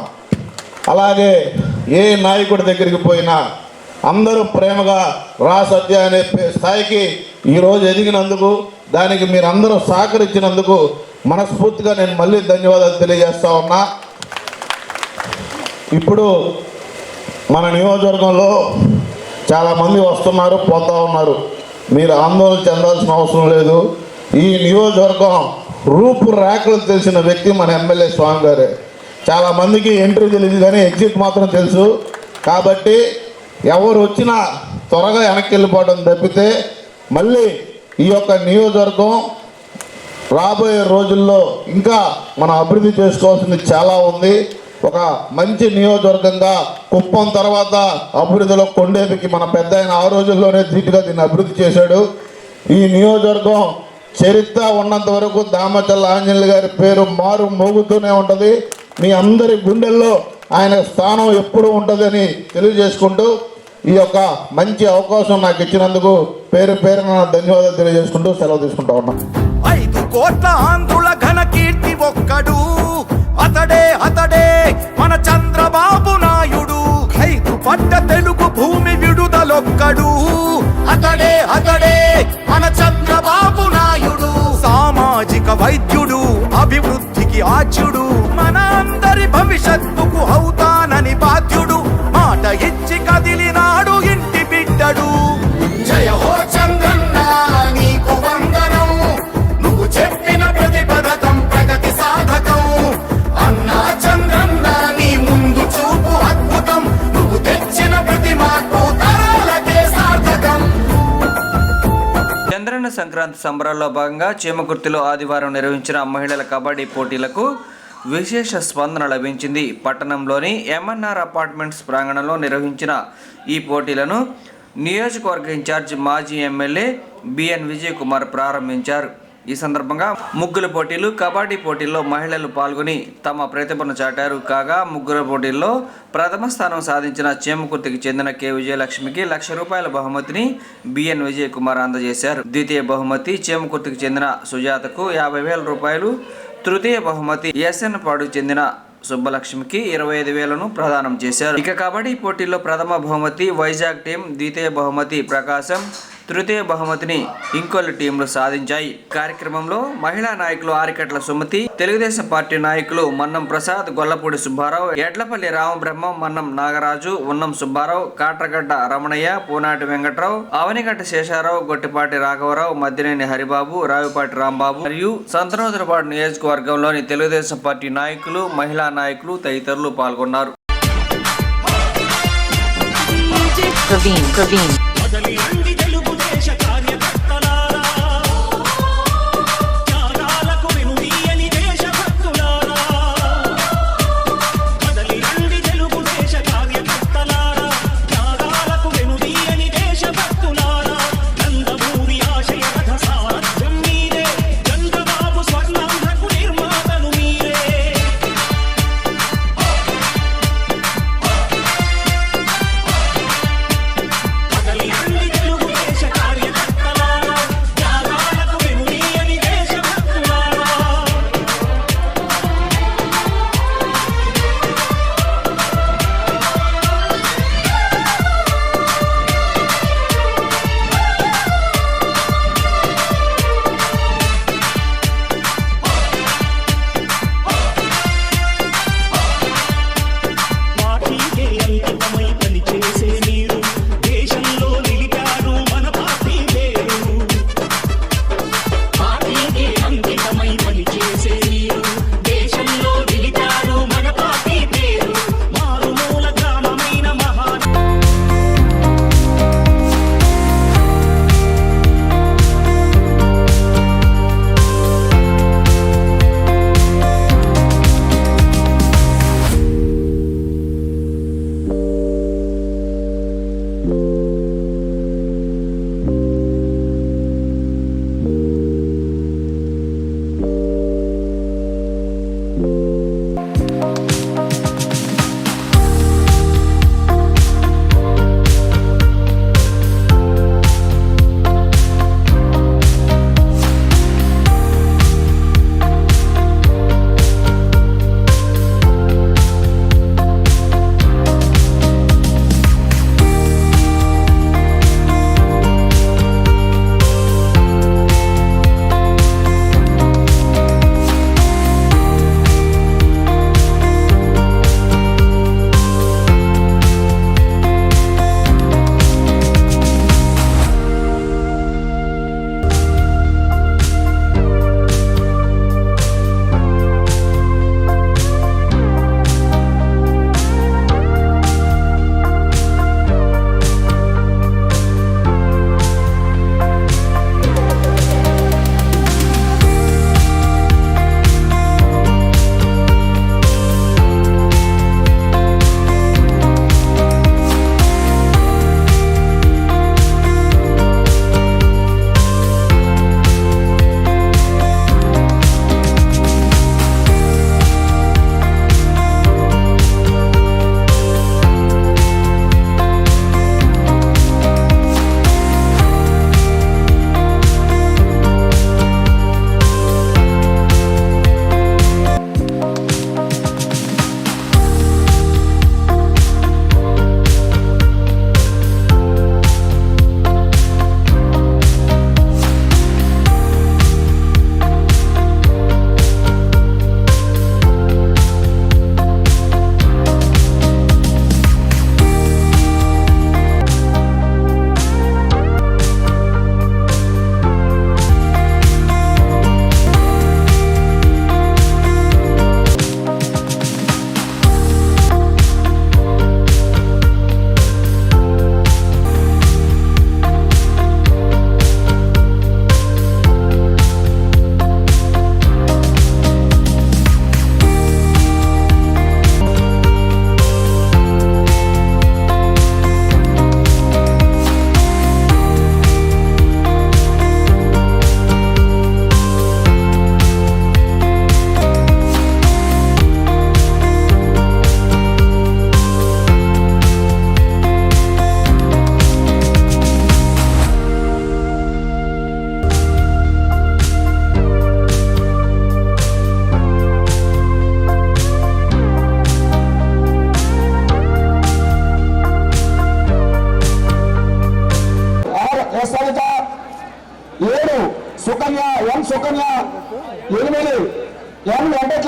అలాగే ఏ నాయకుడి దగ్గరికి పోయినా అందరూ ప్రేమగా రా సత్య అనే స్థాయికి ఈరోజు ఎదిగినందుకు, దానికి మీరందరూ సహకరించినందుకు మనస్ఫూర్తిగా నేను మళ్ళీ ధన్యవాదాలు తెలియజేస్తా ఉన్నా. ఇప్పుడు మన నియోజకవర్గంలో చాలామంది వస్తున్నారు, పోతూ ఉన్నారు. మీరు ఆందోళన చెందాల్సిన అవసరం లేదు. ఈ నియోజకవర్గం రూపురేఖలు తెలిసిన వ్యక్తి మన ఎమ్మెల్యే స్వామి గారే. చాలామందికి ఎంట్రీ తెలియదు కానీ ఎగ్జిట్ మాత్రం తెలుసు. కాబట్టి ఎవరు వచ్చినా త్వరగా వెనక్కి వెళ్ళిపోవడం తప్పితే మళ్ళీ ఈ యొక్క నియోజకవర్గం రాబోయే రోజుల్లో ఇంకా మనం అభివృద్ధి చేసుకోవాల్సింది చాలా ఉంది. ఒక మంచి నియోజకవర్గంగా కుప్పం తర్వాత అభివృద్ధిలో కొండేపికి మన పెద్ద ఆయన ఆ రోజుల్లోనే ధీటుగా దీన్ని అభివృద్ధి చేశాడు. ఈ నియోజకవర్గం చరిత్ర ఉన్నంత వరకు దామచల్ల ఆంజనేయులు గారి పేరు మారు మోగుతూనే ఉంటుంది. మీ అందరి గుండెల్లో ఆయన స్థానం ఎప్పుడూ ఉంటుందని తెలియజేసుకుంటూ ఈ యొక్క మంచి అవకాశం నాకు ఇచ్చినందుకు పేరు పేరున ధన్యవాదాలు తెలియజేసుకుంటూ సెలవు తీసుకుంటా ఉన్నాను. కోట్ల ఆంధ్రుల ఘన కీర్తి ఒక్కడు, అతడే అతడే మన చంద్రబాబు నాయుడు. ఖైదు పడ్డ తెలుగు భూమి విడుదలొక్కడు, అతడే అతడే మన చంద్రబాబు నాయుడు. సామాజిక వైద్యుడు, అభివృద్ధికి ఆద్యుడు, మన అందరి భవిష్యత్తుకు అవుతానని బాధ్యుడు. మాట ఇచ్చి కదిలినాడు ఇంటి బిడ్డడు. జయ హో చంద్రన్న నీకు వందనం, నువ్వు చెప్పిన ప్రతి పథకం ప్రగతి సాధకం. అన్నా చంద్రన్న నీ ముందు చూపు అద్భుతం, నువ్వు తెచ్చిన ప్రతి మార్పు తరాలకే సార్థకం. చంద్రన్న సంక్రాంతి సంబరాల్లో భాగంగా చీమకుర్తిలో ఆదివారం నిర్వహించిన మహిళల కబడ్డీ పోటీలకు విశేష స్పందన లభించింది. పట్టణంలోని ఎంఎన్ఆర్ అపార్ట్మెంట్స్ ప్రాంగణంలో నిర్వహించిన ఈ పోటీలను నియోజకవర్గ ఇన్ఛార్జ్ మాజీ ఎమ్మెల్యే బిఎన్ విజయ్ కుమార్ ప్రారంభించారు. ఈ సందర్భంగా ముగ్గుల పోటీలు, కబడ్డీ పోటీల్లో మహిళలు పాల్గొని తమ ప్రతిభను చాటారు. కాగా ముగ్గుల పోటీల్లో ప్రథమ స్థానం సాధించిన చీమకుర్తికి చెందిన కె విజయలక్ష్మికి ₹1,00,000 బహుమతిని బిఎన్ విజయ్ కుమార్ అందజేశారు. ద్వితీయ బహుమతి చీమకుర్తికి చెందిన సుజాతకు ₹50,000, తృతీయ బహుమతి ఎస్ఎన్ పాడుకు చెందిన సుబ్బలక్ష్మికి 25,000ను ప్రదానం చేశారు. ఇక కబడ్డీ పోటీల్లో ప్రథమ బహుమతి వైజాగ్ టీం, ద్వితీయ బహుమతి ప్రకాశం, తృతీయ బహుమతిని ఇంకొల్లు టీంలు సాధించాయి. కార్యక్రమంలో మహిళా నాయకులు ఆరికట్ల సుమతి, తెలుగుదేశం పార్టీ నాయకులు మన్నం ప్రసాద్, గొల్లపూడి సుబ్బారావు, ఎడ్లపల్లి రామబ్రహ్మం, మన్నం నాగరాజు, ఉన్నం సుబ్బారావు, కాట్రగడ్డ రమణయ్య, పూనాటి వెంకట్రావు, అవనిగడ్డ శేషారావు, గొట్టిపాటి రాఘవరావు, మద్దినేని హరిబాబు, రావిపాటి రాంబాబు మరియు సంతనోదరపాడు నియోజకవర్గంలోని తెలుగుదేశం పార్టీ నాయకులు, మహిళా నాయకులు తదితరులు పాల్గొన్నారు.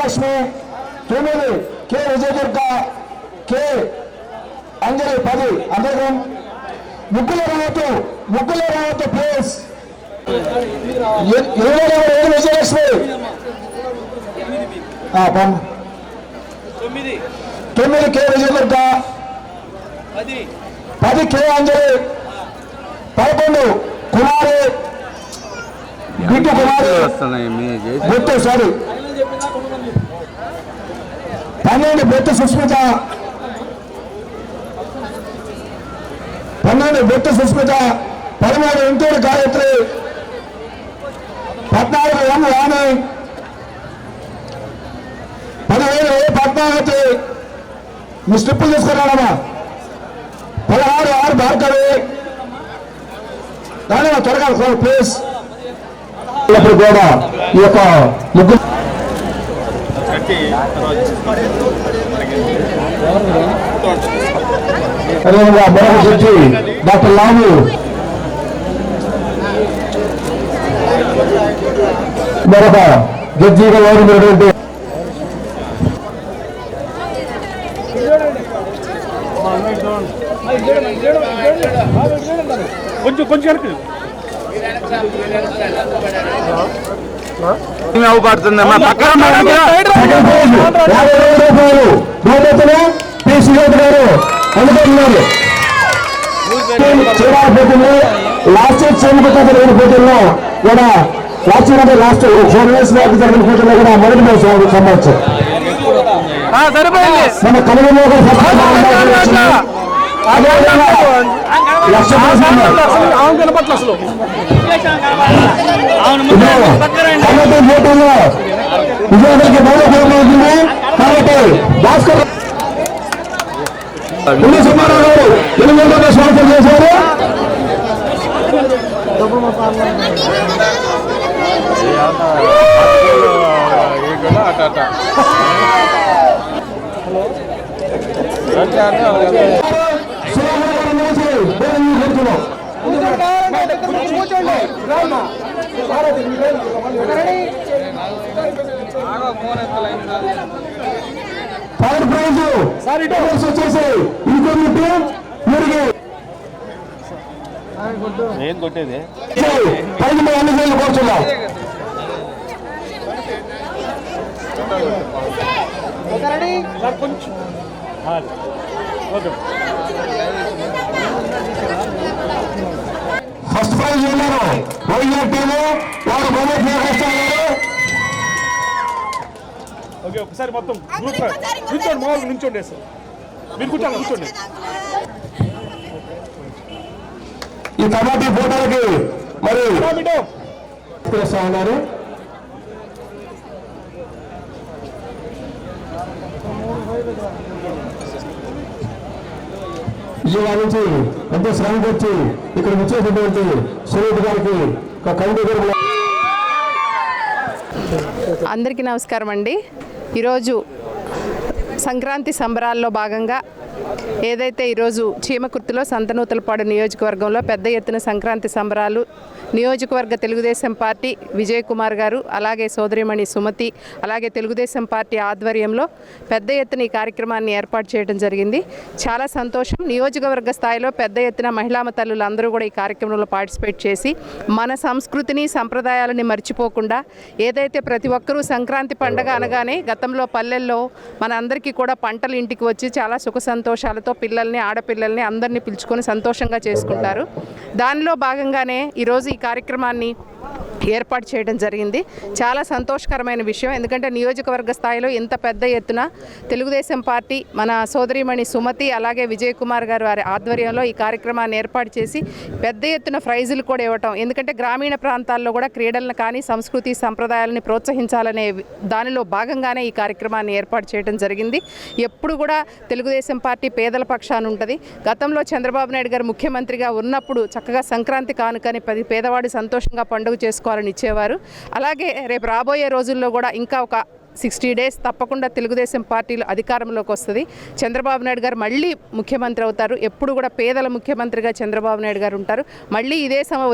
విజయలక్ష్మి 9 కె విజయదుర్గ కె అంజలి 10 అందరం ముగ్గుల రావతు please 27 Vijayalakshmi 9 K Vijayadurga 10 K Anjali 11 Kumari Bittu కుమారి బొట్టు సారీ 12 బొట్టు సుస్మిత 13 ఇంటూరు గాయత్రి 14 ఎం వాణి 15 ఏ పద్మావతి మీ స్లిప్పులు తీసుకురాడమ్మా 16 ఆర్ భార్గవి దాని త్వరగా ప్లీజ్ కూడా ఈ యొక్క ముగ్గురు అదేవిధంగా మరొక జడ్జి డాక్టర్ లాము మరొక జడ్జిగా వ్యవహరించినటువంటి అవుపడుతుందమ్మా పక్కన లాస్ట్ చేనుకుంటే పోటీల్లో కూడా లాస్ట్ 4 ఇయర్స్ బ్యాక్ జరిగిన పోటీల్లో కూడా మొదటి సంబంధించారు మన కలుగులో పోటీల్లో విజయవాడకి బయలుదేరుతుంది కాబట్టి భాస్కర్ సుమారావు గారు 800 స్వాగతం చేశారు. థర్డ్ ప్రైజ్ వచ్చేసి ఇంకొన్ని మురిగి కొట్టేది 10 మంది కూర్చున్నాం. ఫస్ట్ ప్రైజ్ ఉన్నారు వైఎస్ టీము వారు బొమ్మలు ఓకే ఒకసారి మొత్తం గ్రూప్ కూర్చోండి మామూలు నుంచోండి సార్ మీరు కూర్చోండి ఈ కబడ్డీ ఫోటోలకి మరి చేస్తా ఉన్నారు. విజయవాడ నుంచి ఎంతో శ్రమకు వచ్చి ఇక్కడ వచ్చేటటువంటి సురేష్ గారికి ఒక కమిటీ గారు. అందరికీ నమస్కారం అండి. ఈరోజు సంక్రాంతి సంబరాల్లో భాగంగా ఏదైతే ఈరోజు చీమకుర్తిలో సంతనూతలపాడు నియోజకవర్గంలో పెద్ద ఎత్తున సంక్రాంతి సంబరాలు నియోజకవర్గ తెలుగుదేశం పార్టీ విజయ్ కుమార్ గారు అలాగే సోదరిమణి సుమతి అలాగే తెలుగుదేశం పార్టీ ఆధ్వర్యంలో పెద్ద ఎత్తున ఈ కార్యక్రమాన్ని ఏర్పాటు చేయడం జరిగింది. చాలా సంతోషం. నియోజకవర్గ స్థాయిలో పెద్ద ఎత్తున మహిళా తల్లులు అందరూ కూడా ఈ కార్యక్రమంలో పార్టిసిపేట్ చేసి మన సంస్కృతిని సంప్రదాయాలని మర్చిపోకుండా ఏదైతే ప్రతి ఒక్కరూ సంక్రాంతి పండగ అనగానే గతంలో పల్లెల్లో మన అందరికీ కూడా పంటలు ఇంటికి వచ్చి చాలా సుఖ సంతోషాలతో పిల్లల్ని ఆడపిల్లల్ని అందరినీ పిలుచుకొని సంతోషంగా చేసుకుంటారు. దానిలో భాగంగానే ఈరోజు ఈ కార్యక్రమాన్ని ఏర్పాటు చేయడం జరిగింది. చాలా సంతోషకరమైన విషయం. ఎందుకంటే నియోజకవర్గ స్థాయిలో ఇంత పెద్ద ఎత్తున తెలుగుదేశం పార్టీ మన సోదరిమణి సుమతి అలాగే విజయ్ కుమార్ గారు వారి ఆధ్వర్యంలో ఈ కార్యక్రమాన్ని ఏర్పాటు చేసి పెద్ద ఎత్తున ప్రైజులు కూడా ఇవ్వటం. ఎందుకంటే గ్రామీణ ప్రాంతాల్లో కూడా క్రీడలను కానీ సంస్కృతి సంప్రదాయాలని ప్రోత్సహించాలనే దానిలో భాగంగానే ఈ కార్యక్రమాన్ని ఏర్పాటు చేయడం జరిగింది. ఎప్పుడు కూడా తెలుగుదేశం పార్టీ పేదల పక్షాన ఉంటుంది. గతంలో చంద్రబాబు నాయుడు గారు ముఖ్యమంత్రిగా ఉన్నప్పుడు చక్కగా సంక్రాంతి కానుకని పేదవాడు సంతోషంగా పండుగ చేసుకోవాలని ఇచ్చేవారు. అలాగే రేపు రాబోయే రోజుల్లో కూడా ఇంకా ఒక 60 days తప్పకుండా తెలుగుదేశం పార్టీలో అధికారంలోకి వస్తుంది. చంద్రబాబు నాయుడు గారు మళ్ళీ ముఖ్యమంత్రి అవుతారు. ఎప్పుడు కూడా పేదల ముఖ్యమంత్రిగా చంద్రబాబు నాయుడు గారు ఉంటారు. మళ్ళీ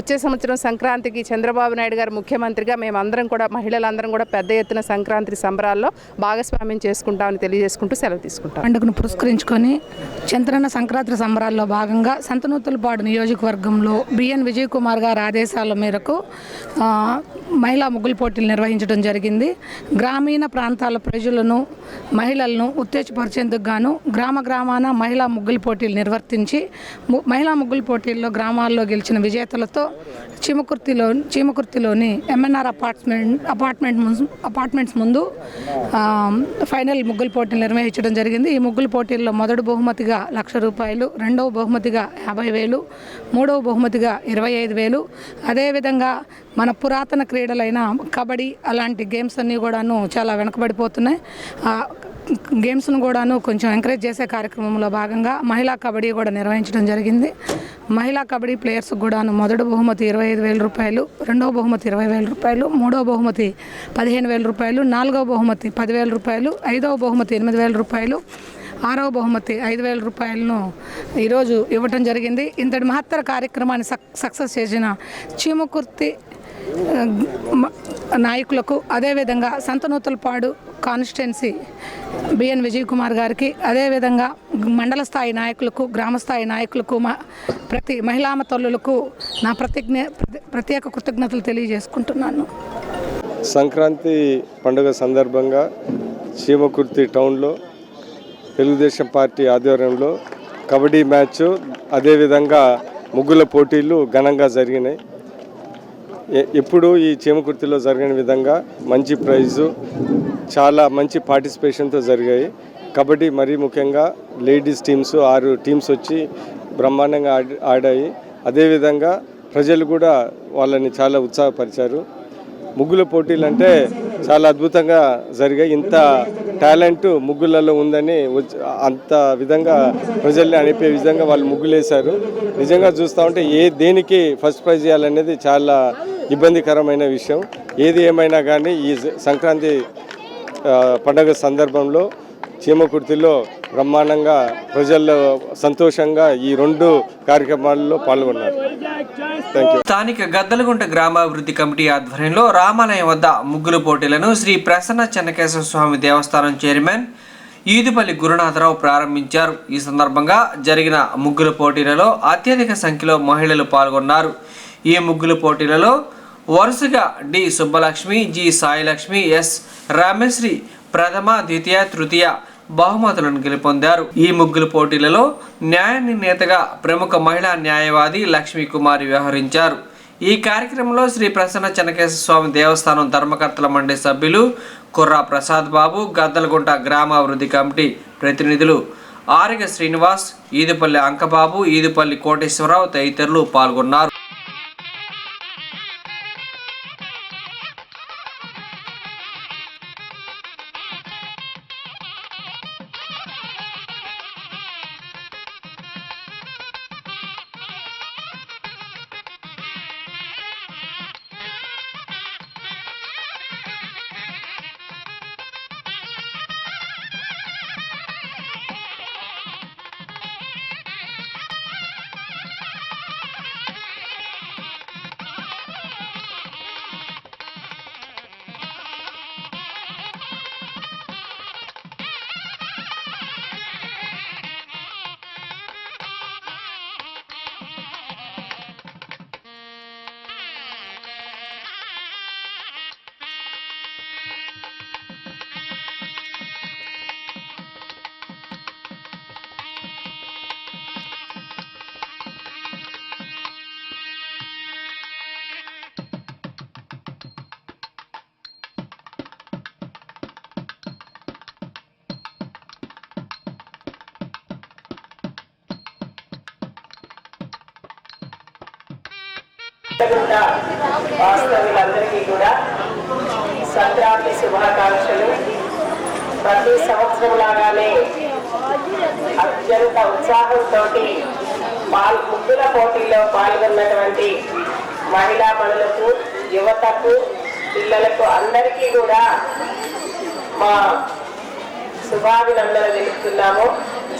వచ్చే సంవత్సరం సంక్రాంతికి చంద్రబాబు నాయుడు గారు ముఖ్యమంత్రిగా మేమందరం కూడా మహిళలందరం కూడా పెద్ద ఎత్తున సంక్రాంతి సంబరాల్లో భాగస్వామ్యం చేసుకుంటామని తెలియజేసుకుంటూ సెలవు తీసుకుంటాం. పండుగను పురస్కరించుకొని చంద్రన్న సంక్రాంతి సంబరాల్లో భాగంగా సంతనూతలపాడు నియోజకవర్గంలో బిఎన్ విజయ్ కుమార్ గారి ఆదేశాల మేరకు మహిళా ముగ్గులు పోటీలు నిర్వహించడం జరిగింది. గ్రామీణ ప్రాంతాల ప్రజలను మహిళలను ఉత్తేజపరిచేందుకు గాను గ్రామాన మహిళా ముగ్గులు పోటీలు నిర్వర్తించి మహిళా ముగ్గుల పోటీల్లో గ్రామాల్లో గెలిచిన విజేతలతో చీమకుర్తిలోని ఎంఎన్ఆర్ అపార్ట్మెంట్స్ ముందు ఫైనల్ ముగ్గుల పోటీలు నిర్వహించడం జరిగింది. ఈ ముగ్గుల పోటీల్లో మొదటి బహుమతిగా ₹1,00,000, రెండవ బహుమతిగా 50,000, మూడవ బహుమతిగా 25,000. అదేవిధంగా మన పురాతన క్రీడలైన కబడ్డీ అలాంటి గేమ్స్ అన్నీ కూడాను చాలా వెనకబడిపోతున్నాయి. గేమ్స్ను కూడాను కొంచెం ఎంకరేజ్ చేసే కార్యక్రమంలో భాగంగా మహిళా కబడ్డీ కూడా నిర్వహించడం జరిగింది. మహిళా కబడ్డీ ప్లేయర్స్ కూడాను మొదటి బహుమతి ₹25,000, రెండవ బహుమతి ₹20,000, మూడవ బహుమతి ₹15,000, నాలుగవ బహుమతి ₹10,000, ఐదవ బహుమతి ₹8,000, ఆరవ బహుమతి ₹5,000 ఈరోజు ఇవ్వటం జరిగింది. ఇంతటి మహత్తర కార్యక్రమాన్ని సక్సెస్ చేసిన చీమకుర్తి నాయకులకు, అదేవిధంగా సంతనూతలపాడు కాన్స్టిట్యున్సీ బిఎన్ విజయ్ కుమార్ గారికి, అదేవిధంగా మండల స్థాయి నాయకులకు, గ్రామస్థాయి నాయకులకు, ప్రతి మహిళామ తల్లులకు నా ప్రత్యేక కృతజ్ఞతలు తెలియజేసుకుంటున్నాను. సంక్రాంతి పండుగ సందర్భంగా చీమకుర్తి టౌన్లో తెలుగుదేశం పార్టీ ఆధ్వర్యంలో కబడ్డీ మ్యాచ్, అదేవిధంగా ముగ్గుల పోటీలు ఘనంగా జరిగినాయి. ఎప్పుడు ఈ చీమకుర్తిలో జరిగిన విధంగా మంచి ప్రైజు, చాలా మంచి పార్టిసిపేషన్తో జరిగాయి. కబడ్డీ మరీ ముఖ్యంగా లేడీస్ టీమ్స్ 6 టీమ్స్ వచ్చి బ్రహ్మాండంగా ఆడాయి. అదేవిధంగా ప్రజలు కూడా వాళ్ళని చాలా ఉత్సాహపరిచారు. ముగ్గుల పోటీలు అంటే చాలా అద్భుతంగా జరిగాయి. ఇంత టాలెంట్ ముగ్గులలో ఉందని అంత విధంగా ప్రజల్ని అనిపే విధంగా వాళ్ళు ముగ్గులు వేశారు. నిజంగా చూస్తూ ఉంటే దేనికి ఫస్ట్ ప్రైజ్ ఇవ్వాలనేది చాలా ఇబ్బందికరమైన విషయం. ఏది ఏమైనా కానీ ఈ సంక్రాంతి పండుగ సందర్భంలో చీమకుర్తిలో బ్రహ్మాండంగా ప్రజల్లో సంతోషంగా ఈ 2 కార్యక్రమాల్లో పాల్గొన్నారు. స్థానిక గద్దలగుంట గ్రామాభివృద్ధి కమిటీ ఆధ్వర్యంలో రామాలయం వద్ద ముగ్గుల పోటీలను శ్రీ ప్రసన్న చెన్నకేశవ స్వామి దేవస్థానం చైర్మన్ ఈదుపల్లి గురునాథరావు ప్రారంభించారు. ఈ సందర్భంగా జరిగిన ముగ్గుల పోటీలలో అత్యధిక సంఖ్యలో మహిళలు పాల్గొన్నారు. ఈ ముగ్గుల పోటీలలో వరుసగా D Subbalakshmi, G Sailakshmi, S Rameshri ప్రథమ, ద్వితీయ, తృతీయ బహుమతులను గెలుపొందారు. ఈ ముగ్గుల పోటీలలో న్యాయ నిర్ణేతగా ప్రముఖ మహిళా న్యాయవాది లక్ష్మీ కుమారి వ్యవహరించారు. ఈ కార్యక్రమంలో శ్రీ ప్రసన్న చెన్నకేశవ స్వామి దేవస్థానం ధర్మకర్తల మండలి సభ్యులు కుర్రా ప్రసాద్ బాబు, గద్దలగుంట గ్రామాభివృద్ధి కమిటీ ప్రతినిధులు ఆరిగ శ్రీనివాస్, ఈదుపల్లి అంకబాబు, ఈదుపల్లి కోటేశ్వరరావు తదితరులు పాల్గొన్నారు. వాస్తవులందరికీ కూడా సంక్రాంతి శుభాకాంక్షలు. ప్రతి సంవత్సరం లాగానే అత్యంత ఉత్సాహంతో ముగ్గుల పోటీలో పాల్గొన్నటువంటి మహిళా మనులకు, యువతకు, పిల్లలకు అందరికీ కూడా మా శుభాభినందనలు తెలుపుతున్నాము.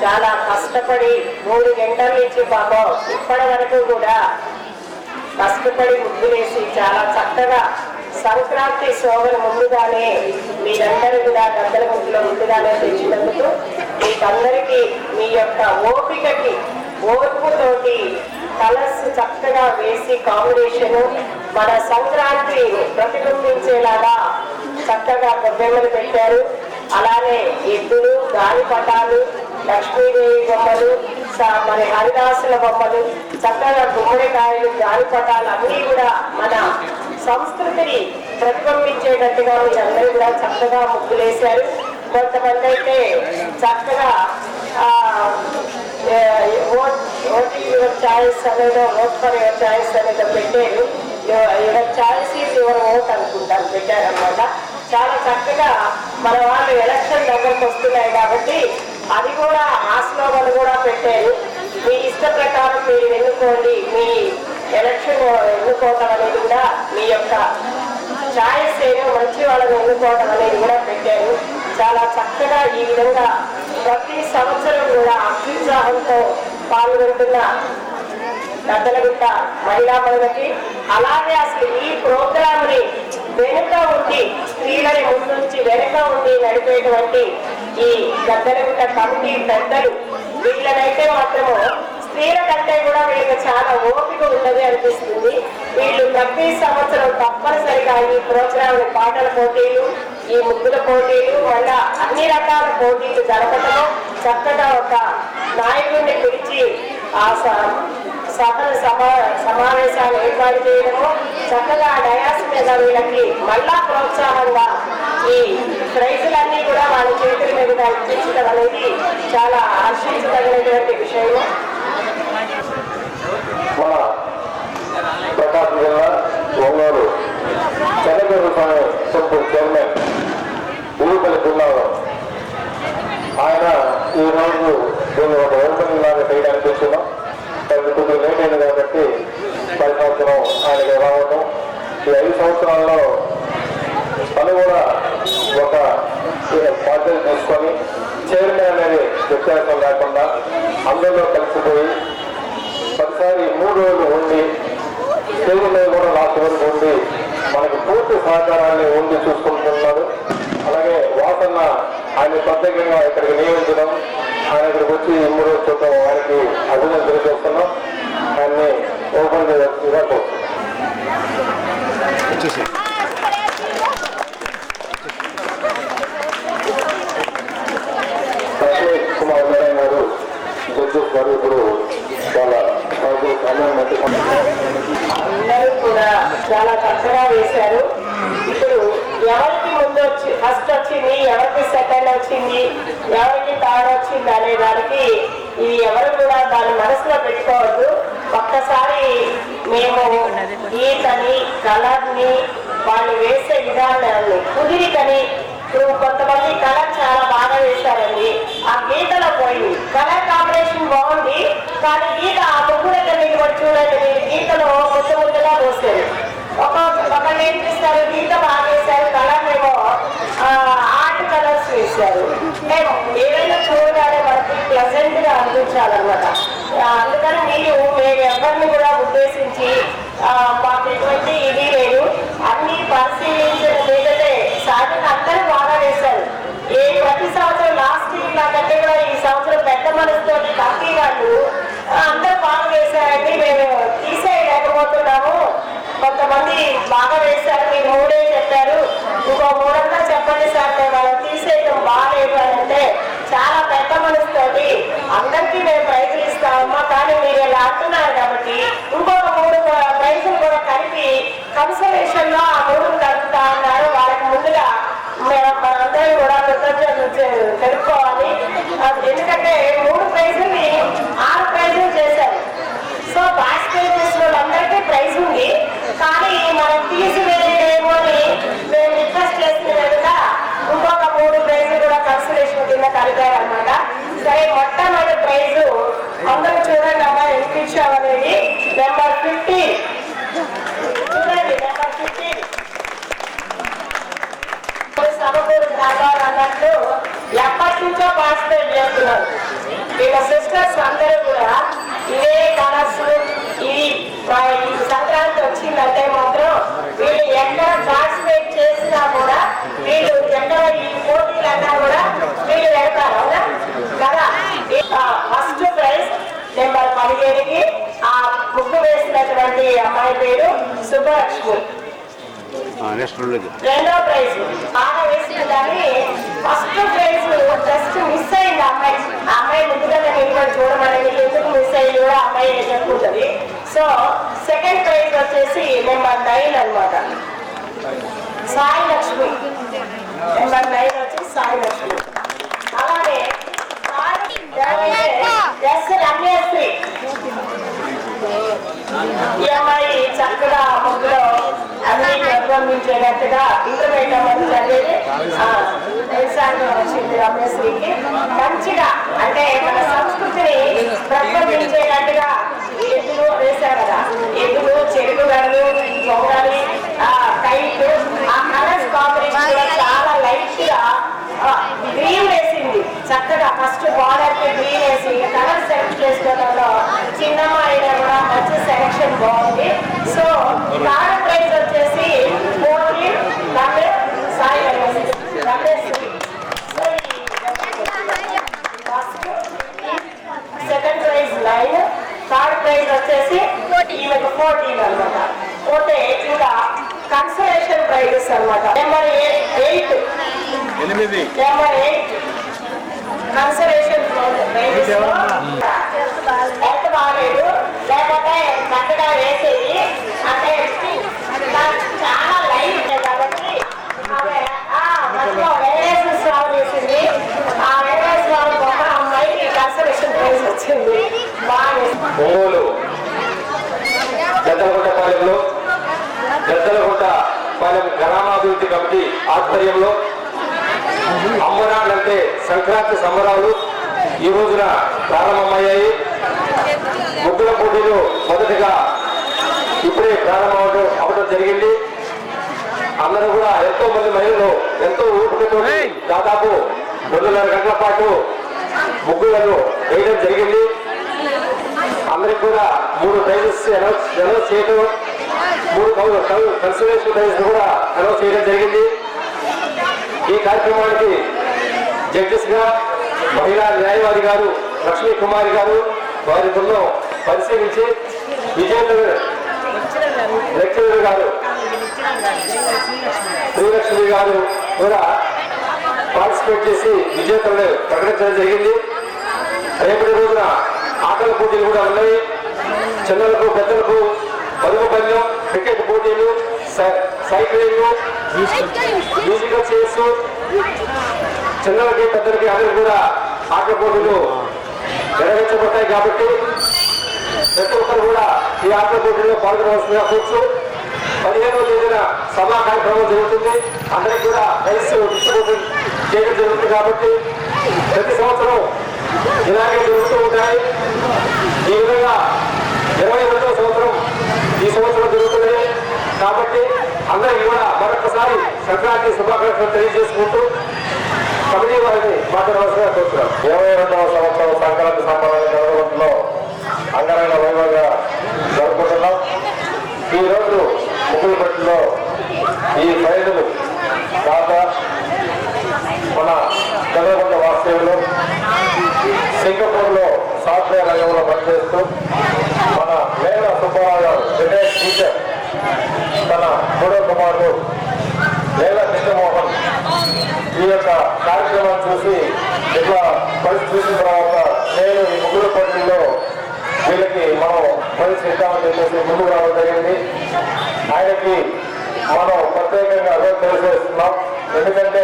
చాలా కష్టపడి 3 గంటల నుంచి పాపం ఇప్పటి వరకు కూడా కష్టపడి ముగ్గులేసి చాలా చక్కగా సంక్రాంతి శోభను ముందుగానే మీరందరూ కూడా గద్దల ముగ్గులో ముందుగానే తెచ్చినందుకు మీకందరికీ మీ యొక్క ఓపికకి ఓర్పుతోటి కలర్స్ చక్కగా వేసి కాంబినేషను మన సంక్రాంతి ప్రతిబింబించేలాగా చక్కగా గొబ్బెమ్మలు పెట్టారు. అలానే ఎద్దులు, గాలిపటాలు, లక్ష్మీదేవి బొమ్మలు, మరి హరిదాసుల బొమ్మలు, చక్కగా గుమ్మడికాయలు, గాలిపటాలు అన్నీ కూడా మన సంస్కృతిని ప్రతిబింబించేటట్టుగా మీరందరూ కూడా చక్కగా ముగ్గులేశారు. కొంతమంది అయితే చక్కగా ఓట్ యువర్ చాయిస్ అనేదో ఓట్ ఫర్ యువర్ చాయిస్ అనేదో పెట్టారు. Your choice is your vote అనుకుంటాను పెట్టారనమాట. చాలా చక్కగా మన వాళ్ళు ఎలక్షన్ దగ్గరకు వస్తున్నాయి కాబట్టి అది కూడా ఆ స్లోగన్ కూడా పెట్టారు. మీ ఇష్ట ప్రకారం మీరు ఎన్నుకోండి, మీ ఎలక్షన్ ఎన్నుకోవటం అనేది కూడా మీ యొక్క ఛాయిస్ ఏదో మంచి వాళ్ళని ఎన్నుకోవటం అనేది కూడా పెట్టారు. చాలా చక్కగా ఈ విధంగా ప్రతి సంవత్సరం కూడా అత్యుత్సాహంతో పాల్గొంటున్న గద్దలగుట్ట మహిళా మహిళకి, అలాగే అసలు ఈ ప్రోగ్రామ్ ని వెనుక ఉండి స్త్రీలని ముందుంచి వెనుక ఉండి నడిపేటువంటి ఈ గద్దలగుట్ట కమిటీ పెద్దలు వీళ్ళనైతే మాత్రము స్త్రీల కంటే కూడా వీళ్ళకి చాలా ఓపిక ఉన్నది అనిపిస్తుంది. వీళ్ళు ప్రతి సంవత్సరం తప్పనిసరిగా ఈ ప్రోగ్రామ్ పాటల పోటీలు, ఈ ముగ్గుల పోటీలు, మళ్ళా అన్ని రకాల పోటీలు జరపటము, చక్కగా ఒక నాయకుడిని పిలిచి ఆ సమావేశాలు ఏర్పాటు చేయడము, చక్కగా డయాస్ మీద వీళ్ళకి మళ్ళా ప్రోత్సాహంగా ఈ ప్రైజులన్నీ కూడా వాళ్ళ చేతుల మీదుగా ఇప్పించడం అనేది చాలా హర్షించదగినటువంటి విషయము. మన ప్రకాశం జిల్లా ఒంగోలు చెన్నగూరు టెంపుల్ చైర్మన్ ఊరుపల్లి గున్నారావు ఆయన ఈరోజు దీన్ని ఒక ఓపెనింగ్ లాగా చేయడానికి వచ్చున్నాం. కొద్దిగా లేట్ అయింది కాబట్టి 10 సంవత్సరం ఆయనకి రావడం, ఈ 5 సంవత్సరాల్లో తను కూడా ఒక బాధ్యత తీసుకొని చైర్మన్ అనేది వ్యత్యాసం లేకుండా అందరిలో కలిసిపోయి ప్రతిసారి 3 రోజులు ఉండి స్టేజ్ మీద కూడా లాస్ట్ వరకు ఉండి మనకి పూర్తి సహకారాన్ని ఉండి చూసుకుంటున్నారు. అలాగే వాసన్న ఆయన ప్రత్యేకంగా ఇక్కడికి నియమించడం, ఆయన ఇక్కడికి వచ్చి 3 రోజులు చూడటం ఆయనకి అభినందన తెలియజేస్తున్నాం. ఆయన్ని ఓపెన్ చేయాల్సిందిగా కోరుతున్నాం. కుమార్ నారాయణ గారు జడ్జెస్ గారు ఇప్పుడు చాలా అందరూ కూడా చాలా చక్కగా వేశారు. ఇప్పుడు ఎవరికి ముందు వచ్చి ఫస్ట్ వచ్చింది, ఎవరికి సెకండ్ వచ్చింది, ఎవరికి థర్డ్ వచ్చింది అనే దానికి ఇది ఎవరు కూడా దాన్ని మనసులో పెట్టుకోవద్దు. ఒక్కసారి మేము గీతని, కలర్ని, వాళ్ళు వేసే విధానాన్ని కుదిరికని, ఇప్పుడు కొంతమంది కలర్ చాలా బాగా వేశారండి, ఆ గీతలో పోయింది. కలర్ కాంబినేషన్ బాగుంది కానీ గీత ఆ ముగ్గు దగ్గర నిలబడి చూడండి, మీరు గీతలో ముద్దగా పోసారు. ఒకళ్ళు ఏం చేస్తారు, గీత బాగా వేశారు, కలర్ ఏమో ఆర్ట్ కలర్స్ వేశారు. మేము ఏదైనా చూడగానే మనకి ప్లెజెంట్ గా అనిపించాలన్నమాట. అందుకని మేము ఎవరిని కూడా ఉద్దేశించి మాకు ఎటువంటి ఇది లేదు, అన్ని పరిశీలించిన మీదటే సాధన అందరూ బాగా వేశారు. ప్రతి సంవత్సరం లాస్ట్ ఇయర్ నాకంటే కూడా ఈ సంవత్సరం పెద్ద మనసుతో కమిటీ వాళ్ళు అందరూ బాగా వేశారండి. మేము తీసేయలేకపోతున్నాము, కొంతమంది బాగా వేశారు, మీరు 3 చెప్పారు, ఇంకో 3 చెప్పండి సార్, మేము వాళ్ళని తీసేయడం బాగాలేదు అని అంటే చాలా పెద్ద మనసుతోటి అందరికీ మేము ప్రైజులు ఇస్తామమ్మా, కానీ మీరు ఇలా అంటున్నారు కాబట్టి ఇంకొక 3 ప్రైజులు కూడా కలిపి కన్సలేషన్ లో ఆ 3 కలుపుతా అన్నారు. వాళ్ళకి ముందుగా మనందరూ కూడా కృతజ్ఞతలు తెలుపుకోవాలి. ఎందుకంటే 3 ప్రైజుల్ని 6 ప్రైజులు చేశారు. సో పార్టిసిపేట్ చేసిన వాళ్ళందరికీ ప్రైజ్ ఉంది, కానీ మనం తీసివేయలేమో అని మేము రిక్వెస్ట్ చేసిన విధంగా ఇంకొక 3 ప్రైజులు కూడా కన్సలేషన్ కింద కలిపారు అనమాట. సరే, మొట్టమొదటి ప్రైజు అందరూ చూడండి అమ్మా, ఎంత ఇచ్చామనేది నెంబర్ 15 చూడండి, నెంబర్ 15 సమకూరు దర్బార్ అన్నట్టు ఎప్పటి నుంచో పార్టిసిపేట్ చేస్తున్నారు. వీళ్ళ సిస్టర్స్ అందరూ కూడా ఇదే కలర్స్ ఈ సంక్రాంతి వచ్చిందంటే మాత్రం వీళ్ళు ఎక్కడ పార్టిసిపేట్ చేసినా కూడా వీళ్ళు ఎక్కడ ఈ పోటీలన్నా కూడా వీళ్ళు వెళ్తారు అవునా కదా. ఫస్ట్ ప్రైజ్ నెంబర్ 17కి ఆ ముగ్గు వేసినటువంటి అమ్మాయి పేరు సుబ్బలక్ష్మి. రెండో ప్రైజ్ బాగా వేసింది కానీ ఫస్ట్ ప్రైజ్ జస్ట్ మిస్ అయింది అమ్మాయి. ఆ అమ్మాయి ముందుగా నేను చూడమని ఎందుకు మిస్ అయ్యి కూడా అమ్మాయి చెప్పుకుంటుంది. సో సెకండ్ ప్రైజ్ వచ్చేసి నెంబర్ 9 అన్నమాట, సాయి లక్ష్మి. నెంబర్ 9 వచ్చి సాయి లక్ష్మి. అలాగే ఎస్ రమ్యశ్రీ. ఈ అమ్మాయి చక్కగా ముగ్గులో అన్ని నిర్బంధించేటట్టుగా ఇంటర్మీడియట్ అవ్వడం జరిగేది. ఎగ్జామ్లో వచ్చింది రమ్యశ్రీకి. మంచిగా అంటే మన సంస్కృతిని ప్రతిబింబించేటట్టుగా ఎద్దులు వేశారు కదా, ఎద్దులు, చెరుకు గడలు, పొంగలి, కైట్, ఆ కలర్స్ కాంబినేషన్ కూడా చాలా లైట్ గా గ్రీన్ వేసింది. చక్కగా ఫస్ట్ బార్డర్ కి గ్రీన్ వేసి కలర్ సెలెక్ట్ చేసుకోవడంలో చిన్నమ్మ అయినా కూడా మంచి సెలెక్షన్ బాగుంది. సో థర్డ్ ప్రైజ్ వచ్చేసి 14 Sai Rameswari. Second prize 9, third prize వచ్చేసి ఈమెకు 14 అనమాట. పోతే ఇంకా కన్సలేషన్ ప్రైజెస్ అనమాట. నెంబర్ 8 కన్సలేషన్ ప్రైజెస్ ఎంత బాగాలేదు, లేకపోతే చక్కగా వేసేది అంటే చాలా లైట్ కాబట్టి ఆమె వెంకటేశ్వర స్వామి వేసింది. ఆ వెంకటేశ్వర స్వామి బొమ్మ అమ్మాయికి కన్సలేషన్ ప్రైజ్ వచ్చింది. బాగా ఒంగోలు జద్దలగుట్టపాలెంలో జద్దలగుట్టపాలెం గ్రామాభివృద్ధి కమిటీ ఆధ్వర్యంలో అంబరాళ్ళంటే సంక్రాంతి సంబరాలు ఈ రోజున ప్రారంభమయ్యాయి. ముగ్గుల పోటీలు మొదటిగా ఇప్పుడే ప్రారంభం అవ్వడం జరిగింది. అందరూ కూడా ఎంతో మంది మహిళలు ఎంతో ఊపిరితో దాదాపు 2.5 గంటల పాటు ముగ్గులను వేయడం జరిగింది. అందరికి కూడా 3 ప్రైజెస్ అనౌన్స్ చేయడం, 3 కన్సలేషన్ ప్రైజ్ కూడా అనౌన్స్ చేయడం జరిగింది. ఈ కార్యక్రమానికి జడ్జెస్ గా మహిళా న్యాయవాది గారు లక్ష్మీ కుమారి గారు వారి బృందం పరిశీలించి విజేతలు లెక్చరర్ గారు శ్రీలక్ష్మి గారు కూడా పార్టిసిపేట్ చేసి విజేతలను ప్రకటించడం జరిగింది. రేపటి రోజున ఆటల పోటీలు కూడా ఉన్నాయి. చిన్నలకు పెద్దలకు పరుగు పందెం, క్రికెట్ పోటీలు, సైక్లింగ్, మ్యూజికల్ చైర్స్, చిన్నలకి పెద్దలకి అందరికి కూడా ఆటల పోటీలు నిర్వహించబడతాయి. కాబట్టి ప్రతి ఒక్కరు కూడా ఈ ఆటల పోటీల్లో పాల్గొనవలసిందిగా కోరుచు. 15వ తేదీన సభా కార్యక్రమం జరుగుతుంది. అందరికి కూడా రైస్ డిస్ట్రిబ్యూషన్ చేయడం జరుగుతుంది. కాబట్టి ప్రతి సంవత్సరం ఇలాగే జరుగుతూ ఉంటాయి. ఈ విధంగా 22వ సంవత్సరం ఈ సంవత్సరం జరుగుతుంది. కాబట్టి అందరికీ కూడా మరొకసారి సంక్రాంతి శుభాకాంక్షలు తెలియజేసుకుంటూ కమిటీ వారిని మాట్లాడవలసిగా కోరుతున్నాం. 22వ సంవత్సరం సంక్రాంతి సంబరాలు జరగడంలో అంగరంగ వైభవంగా జరుపుకుంటున్నాం. ఈరోజు ముగ్గులపట్టిలో ఈ ప్రైజులు దాత మన చంద్రకొండ వాస్తవ్యులు సింగపూర్లో సాఫ్ట్వేర్ రంగంలో పనిచేస్తూ మన వేల సుబ్బారావు గారు రిటైర్డ్ టీచర్, తన 3వ కుమారుడు వేల కృష్ణమోహన్ ఈ యొక్క కార్యక్రమాన్ని చూసి ఇట్లా పరిస్థితి చూసిన తర్వాత నేను ఈ ముగ్గుల పోటీల్లో వీళ్ళకి మనం పరిస్థితి ఇద్దామని చెప్పేసి ముందుకు రావడం జరిగింది. ఆయనకి మనం ప్రత్యేకంగా తెలియజేస్తున్నాం. ఎందుకంటే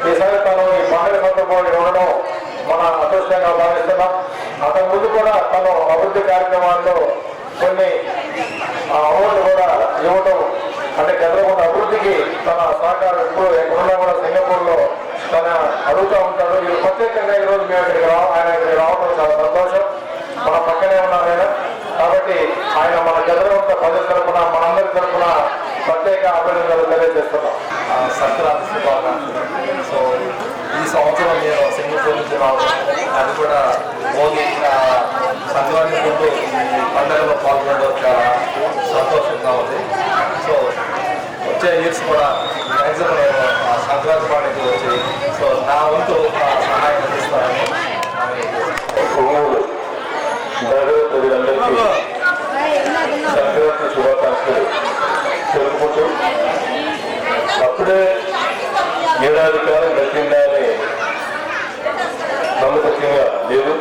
ఈసారి తను ఈ పండుగ సందర్భంలో ఉండడం మన అదృష్టంగా భావిస్తున్నాం. అతని ముందు కూడా తను అభివృద్ధి కార్యక్రమాల్లో కొన్ని అవార్డులు కూడా ఇవ్వడం, అంటే చంద్రబాబు అభివృద్ధికి తన సహకారం ఎప్పుడు ఎక్కడున్నా కూడా సింగపూర్లో తన అడుగుతూ ఉంటాడు. ఇది ప్రత్యేకంగా ఈరోజు మేము ఆయన ఇక్కడికి రావడం చాలా సంతోషం. మన పక్కనే ఉన్నారు ఆయన. కాబట్టి ఆయన మన చంద్రబాబు ప్రజల తరఫున, మనందరి తరఫున ప్రత్యేక ప్రత్యేక అభినందనలు తెలియజేస్తున్నాం. సంక్రాంతి శుభాకాంక్షలు. సో ఈ సంవత్సరం నేను సింగపూర్ నుంచి రావడం, అది కూడా భోగి సంక్రాంతి ముందు ఈ పండుగలో పాల్గొనడం చాలా సంతోషంగా ఉంది. సో వచ్చే ఇయర్స్ కూడా మ్యాక్సిమం నేను సంక్రాంతి పండుగకి వచ్చి సో నా వంతు సహాయం అందిస్తానని ప్రజలందరికీ సంక్రాంతి శుభాకాంక్షలు తెలుపుకుంటూ అప్పుడే ఏడాది కాలం గడిచిందా అని నమ్మకంగా లేదు.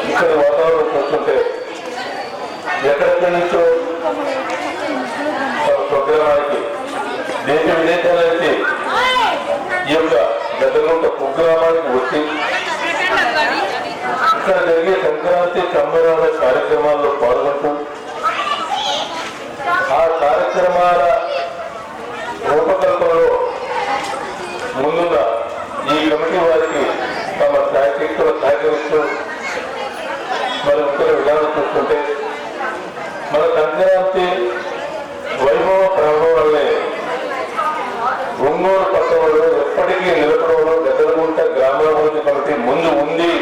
ఇక్కడ వాతావరణం చూస్తుంటే ఎక్కడెక్కడి నుంచో స్వగ్రామానికి దేశ విదేశాల నుంచి ఈ యొక్క గద్దగుంట కుగ్రామానికి వచ్చి ఇక్కడ జరిగే సంక్రాంతి సంబరాల కార్యక్రమాల్లో పాల్గొంటూ ఆ కార్యక్రమాల రూపకల్పనలో ముందున్న ఈ కమిటీ వారికి తమ శాఖలు సహకరిస్తూ మరి ఉత్తర విధానం చూస్తుంటే మన సంక్రాంతి వైభవ ప్రభావాలనే ఒంగోలు పట్టణంలో ఎప్పటికీ నిలబడంలో గద్దలగుంట గ్రామాభివృద్ధి కమిటీ ముందు ఉంది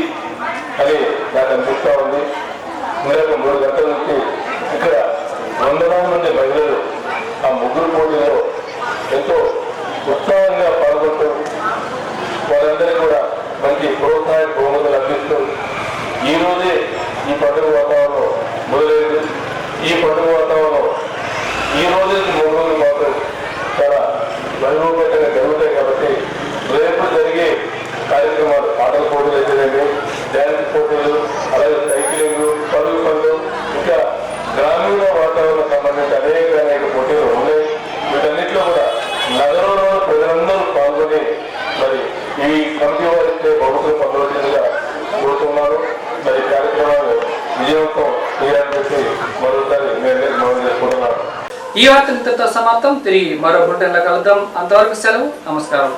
అని నాకు అనిపిస్తూ ఉంది. ఇందాక 3 గంటల నుంచి ఇక్కడ వందలాది మంది మహిళలు ఆ ముగ్గురు పోటీలో ఎంతో ఉత్సాహంగా పాల్గొంటూ వారందరికీ కూడా మంచి ప్రోత్సాహ బహుమతులు అందిస్తూ ఈరోజే ఈ పండుగ వాతావరణం మొదలైంది. ఈ పండుగ వాతావరణం ఈ రోజు 3 రోజులు మాత్రం చాలా వైభవంగా జరుగుతాయి కాబట్టి రేపు జరిగే కార్యక్రమాలు ఆటల పోటీలు అయితేనండి, డ్యాన్స్ పోటీలు, అలాగే సైక్లింగ్, పరుగు పనులు, ఇంకా గ్రామీణ వాతావరణం సంబంధించి అనేక పోటీలు ఉన్నాయి. వీటన్నిటిలో కూడా నగరంలో ప్రజలందరూ పాల్గొని మరి ఈ కమిటీ వారిస్తే బహుశా పొందవలసిందిగా కోరుతున్నాను. మరి కార్యక్రమాలు విజయవంతం చేయాలని చెప్పి మరోసారి నేను మనం చేసుకుంటున్నాను. ఈ వార్త ఇంతటితో సమాప్తం. తిరిగి మరో బులెటిన్లో కలుద్దాం. అంతవరకు సెలవు. నమస్కారం.